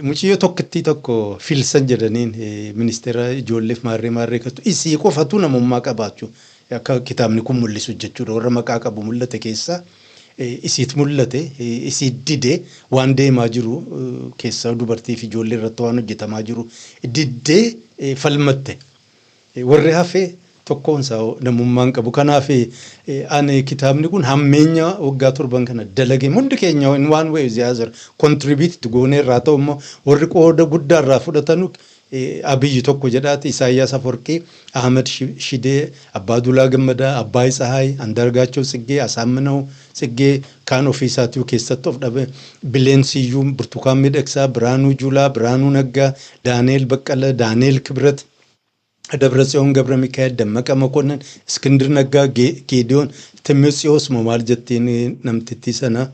Muciyyoo tokkittii tokko filsan jedhaniin ministeera ijoolleef maarree kattu isii qofatu namummaa qabaachuu akka kitaabni kun mul'isu jechuudha warra maqaa qabu mul'ate keessaa. Isiit mul'ate isii didee waan deemaa jiru keessaa dubartii fi ijoollee irratti waan hojjetamaa jiru diddee falmatte warri hafee tokkoon isaa namummaan qabu. Kanaaf ani kitaabni kun hammeenya waggaa torban kana dalage hundi keenya in one way the other contribute goonee irraa ta'u immoo warri qooda guddaa irraa fudhatanu Abiyyi tokko jedhaati Isaayyaas Aforqii, Ahmed Shidee, Abbaa Dulaa Gammadaa, Abbaa Isahaay, Andargaachoo Tsiggee, Asaaminaw Tsiggee kaan ofiisaatii keessatti of dhabe Bileensiyyuu, Burtukaan Miidhagsaa, Biraanuu Juulaa, Biraanuu Naggaa, Daaneel Baqqala, Daaneel Kibret, Dabratsiyoon Gabra Mikaa'el, Dammaqa Makonnan, Iskindir Naggaa, Geediyoon, Timoosiyoos moo maal jettiin namtittii sana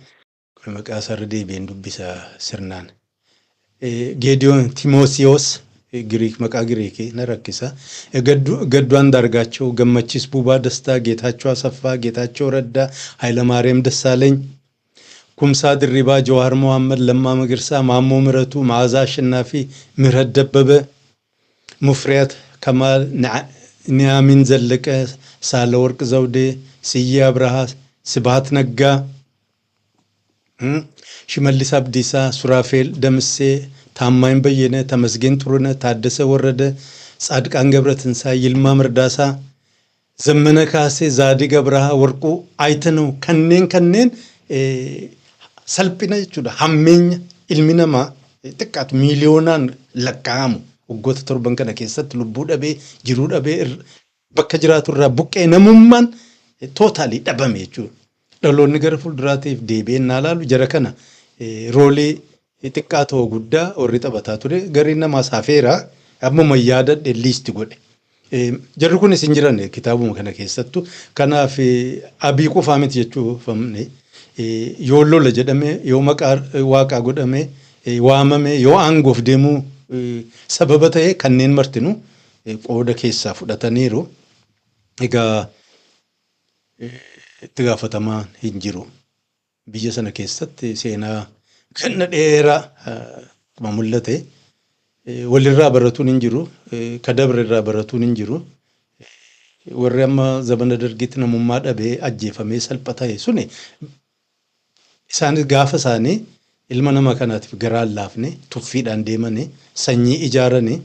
maqaa isaarra deebi'een dubbisa sirnaan. Geediyoon Timoosiyoos Giriik maqaa Giriikii na rakkisa. Gadduu Andaargaachoo, Gammachiis Buubaa Dastaa, Geetaachoo Asaffaa, Geetaachoo Raddaa, Hayilamaariyaam Dassaaleny, Kumsaa Dirribaa, Jawaar Mohaammed, Lammaa Magarsaa, Maammoo Miratuu, Ma'aazaa Ashannaafi, Mirat Dabbabee, Mufriyaat Kamaal, Niyaamin Zallaqee, Saalaworq Zawdee, Siyyee Abrahaa, Sibahat Naggaa, Shimallis Abdiisaa, Suraafeel Damissee, Taammaኝ በየነ ተመስገን ጥሩነህ ታደሰ ወረደ ጻድቃን ገብረትንሳኤ ይልማ መርዳሳ ዘመነ ካሴ ዛዲግ አብርሃ ወርቁ አይተነው ከነን ሰልጲነ ጀቹዳ ሐሜኛ ኢልሚነማ ጥቃት ሚሊዮናን ለቃሙ ወጎተ ተርበን ከነ ከሰት ልቡ ደቤ ጅሩ ደቤ በከጅራቱራ ቡቄ ነሙማን ቶታሊ ደበሜ ጀቹ ደሎን ነገር ፉልድራቲቭ ዴቤና ላሉ ጀረከና ሮሊ xiqqaatoo guddaa warri taphataa ture gariin namaa saafeera ammuma yaadadhe liisti godhe. Jarri kun isin jiran kitaabuma kana keessattu kanaaf abii qofaa miti jechuufamne yoo lola jedhame yoo maqaa waaqaa godhame waamame yoo aangoof deemuu sababa ta'e kanneen martinu qooda keessaa fudhataniiru. Egaa itti gaafatamaan hin jiru biyya sana keessatti seenaa kanna dheeraa mul'ate walirraa baratuun hin jiru kadabrarraa baratuun hin jiru warri amma zabana dargiitti namummaa dhabee ajjeefamee salphata'e suni isaanis gaafa isaanii ilma nama kanaatiif garaan laafne tuffiidhaan deemanii sanyii ijaaranii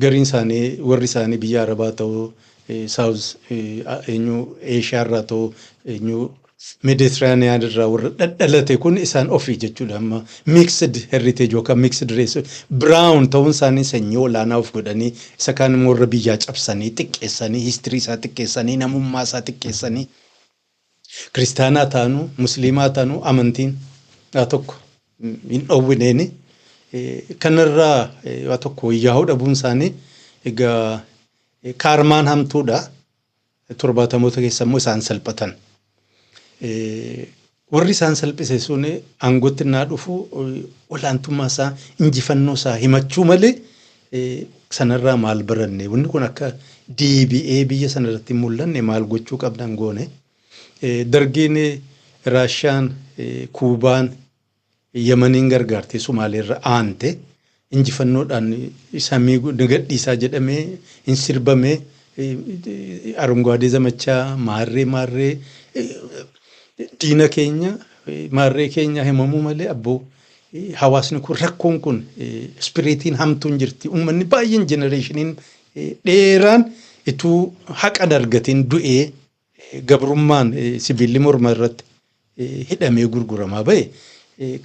gariin isaanii warri isaanii biyya arabaa ta'uu saawuz eenyu eeshiyaarraa ta'uu eenyu Mediterranean irraa warra dhadhalate kun isaan ofii jechuudha amma mixed heritage yookaan mixed race brown ta'uun isaanii sanyii olaanaa of godhanii isa kaan immoo warra biyyaa cabsanii xiqqeessanii history isaa xiqqeessanii namummaa isaa xiqqeessanii kiristaanaa taanu musliimaa taanu amantiin tokko hin dhowwineeni kanarraa waa tokko wayyaa'uu dhabuun isaanii egaa kaarmaan hamtuudha 70moota keessa immoo isaan salphatan. Warri isaan salphise sun aangootti naa dhufu olaantummaa isaa injifannoo isaa himachuu malee sanarraa maal baranne wanni kun akka deebi'ee biyya sanarratti mul'anne maal gochuu qabdan goone dargiin Raashaan Kuubaan Yemaniin gargaartee Somaaleerra aante injifannoodhaan samii gadhiisaa jedhamee hin sirbamee arungaadee zamachaa maarree diina keenya maarree keenya himamuu malee abboo hawaasni kun rakkoon kun ispiriitiin hamtuun jirti uummanni baay'een jenereeshiniin dheeraan ituu haqa dargatiin du'ee gabrummaan sibiilli morma irratti hidhamee gurguramaa ba'e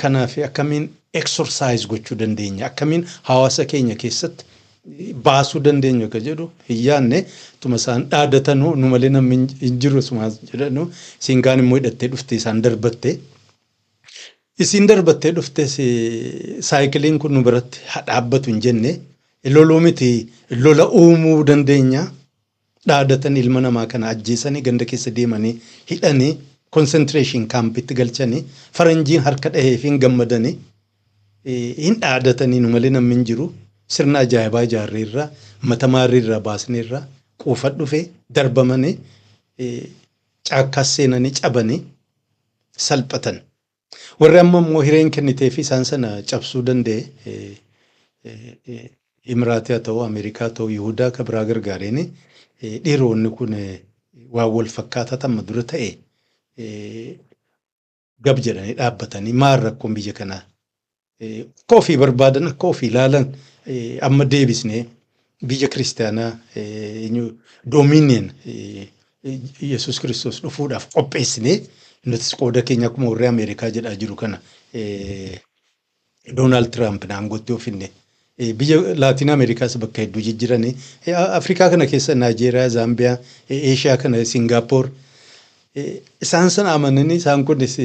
kanaaf akkamiin exercise gochuu dandeenya akkamiin hawaasa keenya keessatti baasuu dandeenya ka jedhu hiyyaanne tuma isaan dhaadatanu nu malee namni hin jiru suma jedhanu siingaan immoo hidhattee dhufte isaan darbatte isin darbattee dhufte saayikiliin kun nu biratti dhaabbatu hin jenne loluu miti lola uumuu dandeenya dhaadatan ilma namaa kana ajjeesanii ganda keessa deemanii hidhanii concentration campitti galchanii faranjiin harka dhahee fi gammadanii hin dhaadatanii nu malee namni hin jiru. Sirna ajaa'ibaa ijaarreerraa mata maarriirraa baasneerraa quufa dhufe darbamanii caakkaas seenanii cabanii salphatan. Warri amma immoo hireen kennitee fi isaan sana cabsuu danda'e Imiraatiyaa ta'uu Ameerikaa ta'uu Yihudaa ka biraa gargaareen dhiironni kun waan wal fakkaataa tamma dura ta'e gab jedhanii dhaabbatanii maal rakkoon biyya kanaa akka ofii barbaadan akka ofii ilaalan amma deebisnee biyya kiristaanaa doominion Yesuus Kiristoos dhufuudhaaf qopheessinee nutis qooda keenya akkuma warri Ameerikaa jedhaa jiru kana Doonaald Tiraamp aangootti ofinne biyya Laatiin Ameerikaas bakka hedduu jijjiiranii Afrikaa kana keessa Naajeeriyaa, Zaambiyaa, Eeshiyaa kana Singaappoor isaan sana amananii isaan kunis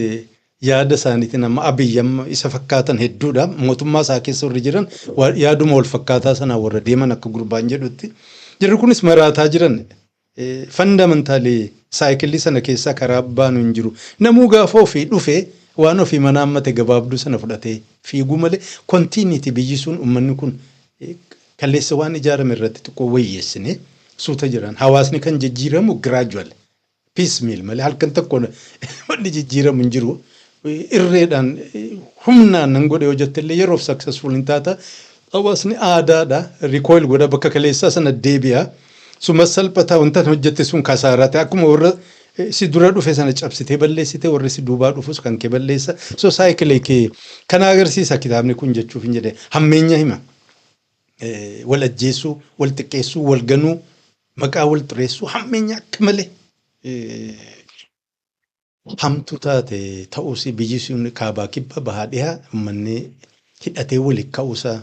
yaada isaaniitiin amma abiyyamma isa fakkaatan hedduudha mootummaa isaa keessa warri jiran yaaduma wal fakkaataa sanaa warra deeman akka gurbaan jedhutti jirri kunis maraataa jiran fundamentally saayikilii sana keessaa karaa baanu hin jiru namuu gaafa ofii dhufee waan ofii mana ammate gabaabduu sana fudhatee fiiguu malee kontiiniiti biyyi sun uummanni kun kalleessa waan ijaarame irratti xiqqoo wayyeessine suuta jiran hawaasni kan jijjiiramu gradual piecemeal malee halkan tokko wanni jijjiiramu hin jiru irreedhaan humnaan nan godhe hojjettellee yeroof successful hin taata hawaasni aadaadha recoil godha bakka kaleessaa sana deebi'a suma salphataa wanta hojjette sun kasaaraa ta'e akkuma warra si dura dhufe sana cabsitee balleessite warri si duubaa dhufus kan kee balleessa so saayikilii kee kana agarsiisa kitaabni kun jechuuf hin jedhe hammeenya hima wal ajjeessuu wal xiqqeessuu wal ganuu maqaa wal xureessuu hammeenya akka malee hamtu taate ta'uus biyyi sun kaabaa kibba bahaa dhihaa uummanni hidhatee waliin ka'uusaa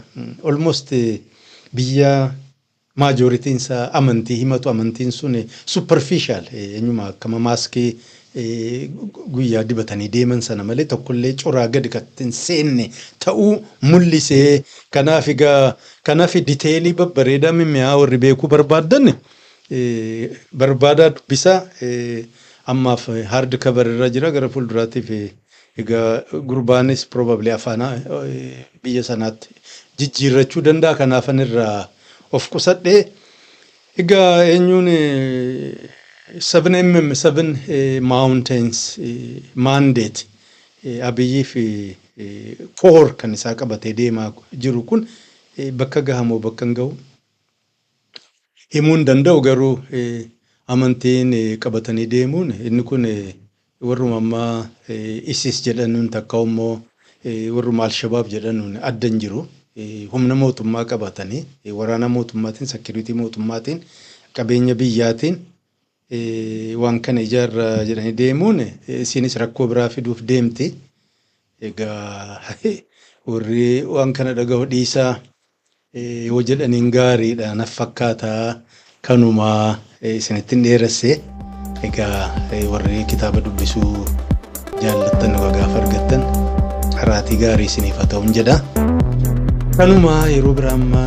almost biyya majoritiin isaa amantii himatu amantiin sun superficial eenyuma akkama maaskii guyyaa dibatanii deeman sana malee tokkollee coraa gadi kattin seenne ta'uu mul'isee kanaaf diteelii babbareedaa mimmi'aa warri beekuu barbaadan barbaadaa dubbisaa ammaaf hard cover irra jira gara fuulduraatiif egaa gurbaanis probably afaan biyya sanaatti jijjiirrachuu danda'a kanaafan irraa of qusadhee egaa eenyuun 7 mountains mandate abiyyi fi 4 kan isaa qabatee deemaa jiru kun bakka gahamoo bakka hin gahu himuu hin danda'u garuu amantiin qabatanii deemuun inni kun warruma ammaa ISIS jedhanuun takka immoo warruma Al-Shabaab jedhanuun adda hin jiru. Humna mootummaa qabatanii waraana mootummaatiin security mootummaatiin qabeenya biyyaatiin waan kana ijaarraa jedhanii deemuun isinis rakkoo biraa fiduuf deemti. Egaa warri waan kana dhaga'u dhiisaa yoo jedhaniin gaariidha naf fakkaataa kanumaa isinittiin dheeresse. Egaa warri kitaaba dubbisuu jaallattan gaafa argattan haraatii gaarii isiniif haa ta'uun jedha. Kanuma yeroo biraa amma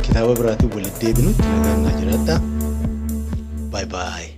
kitaaba biraatiin walitti deebinutti nagaan jiraadha. Bye bye.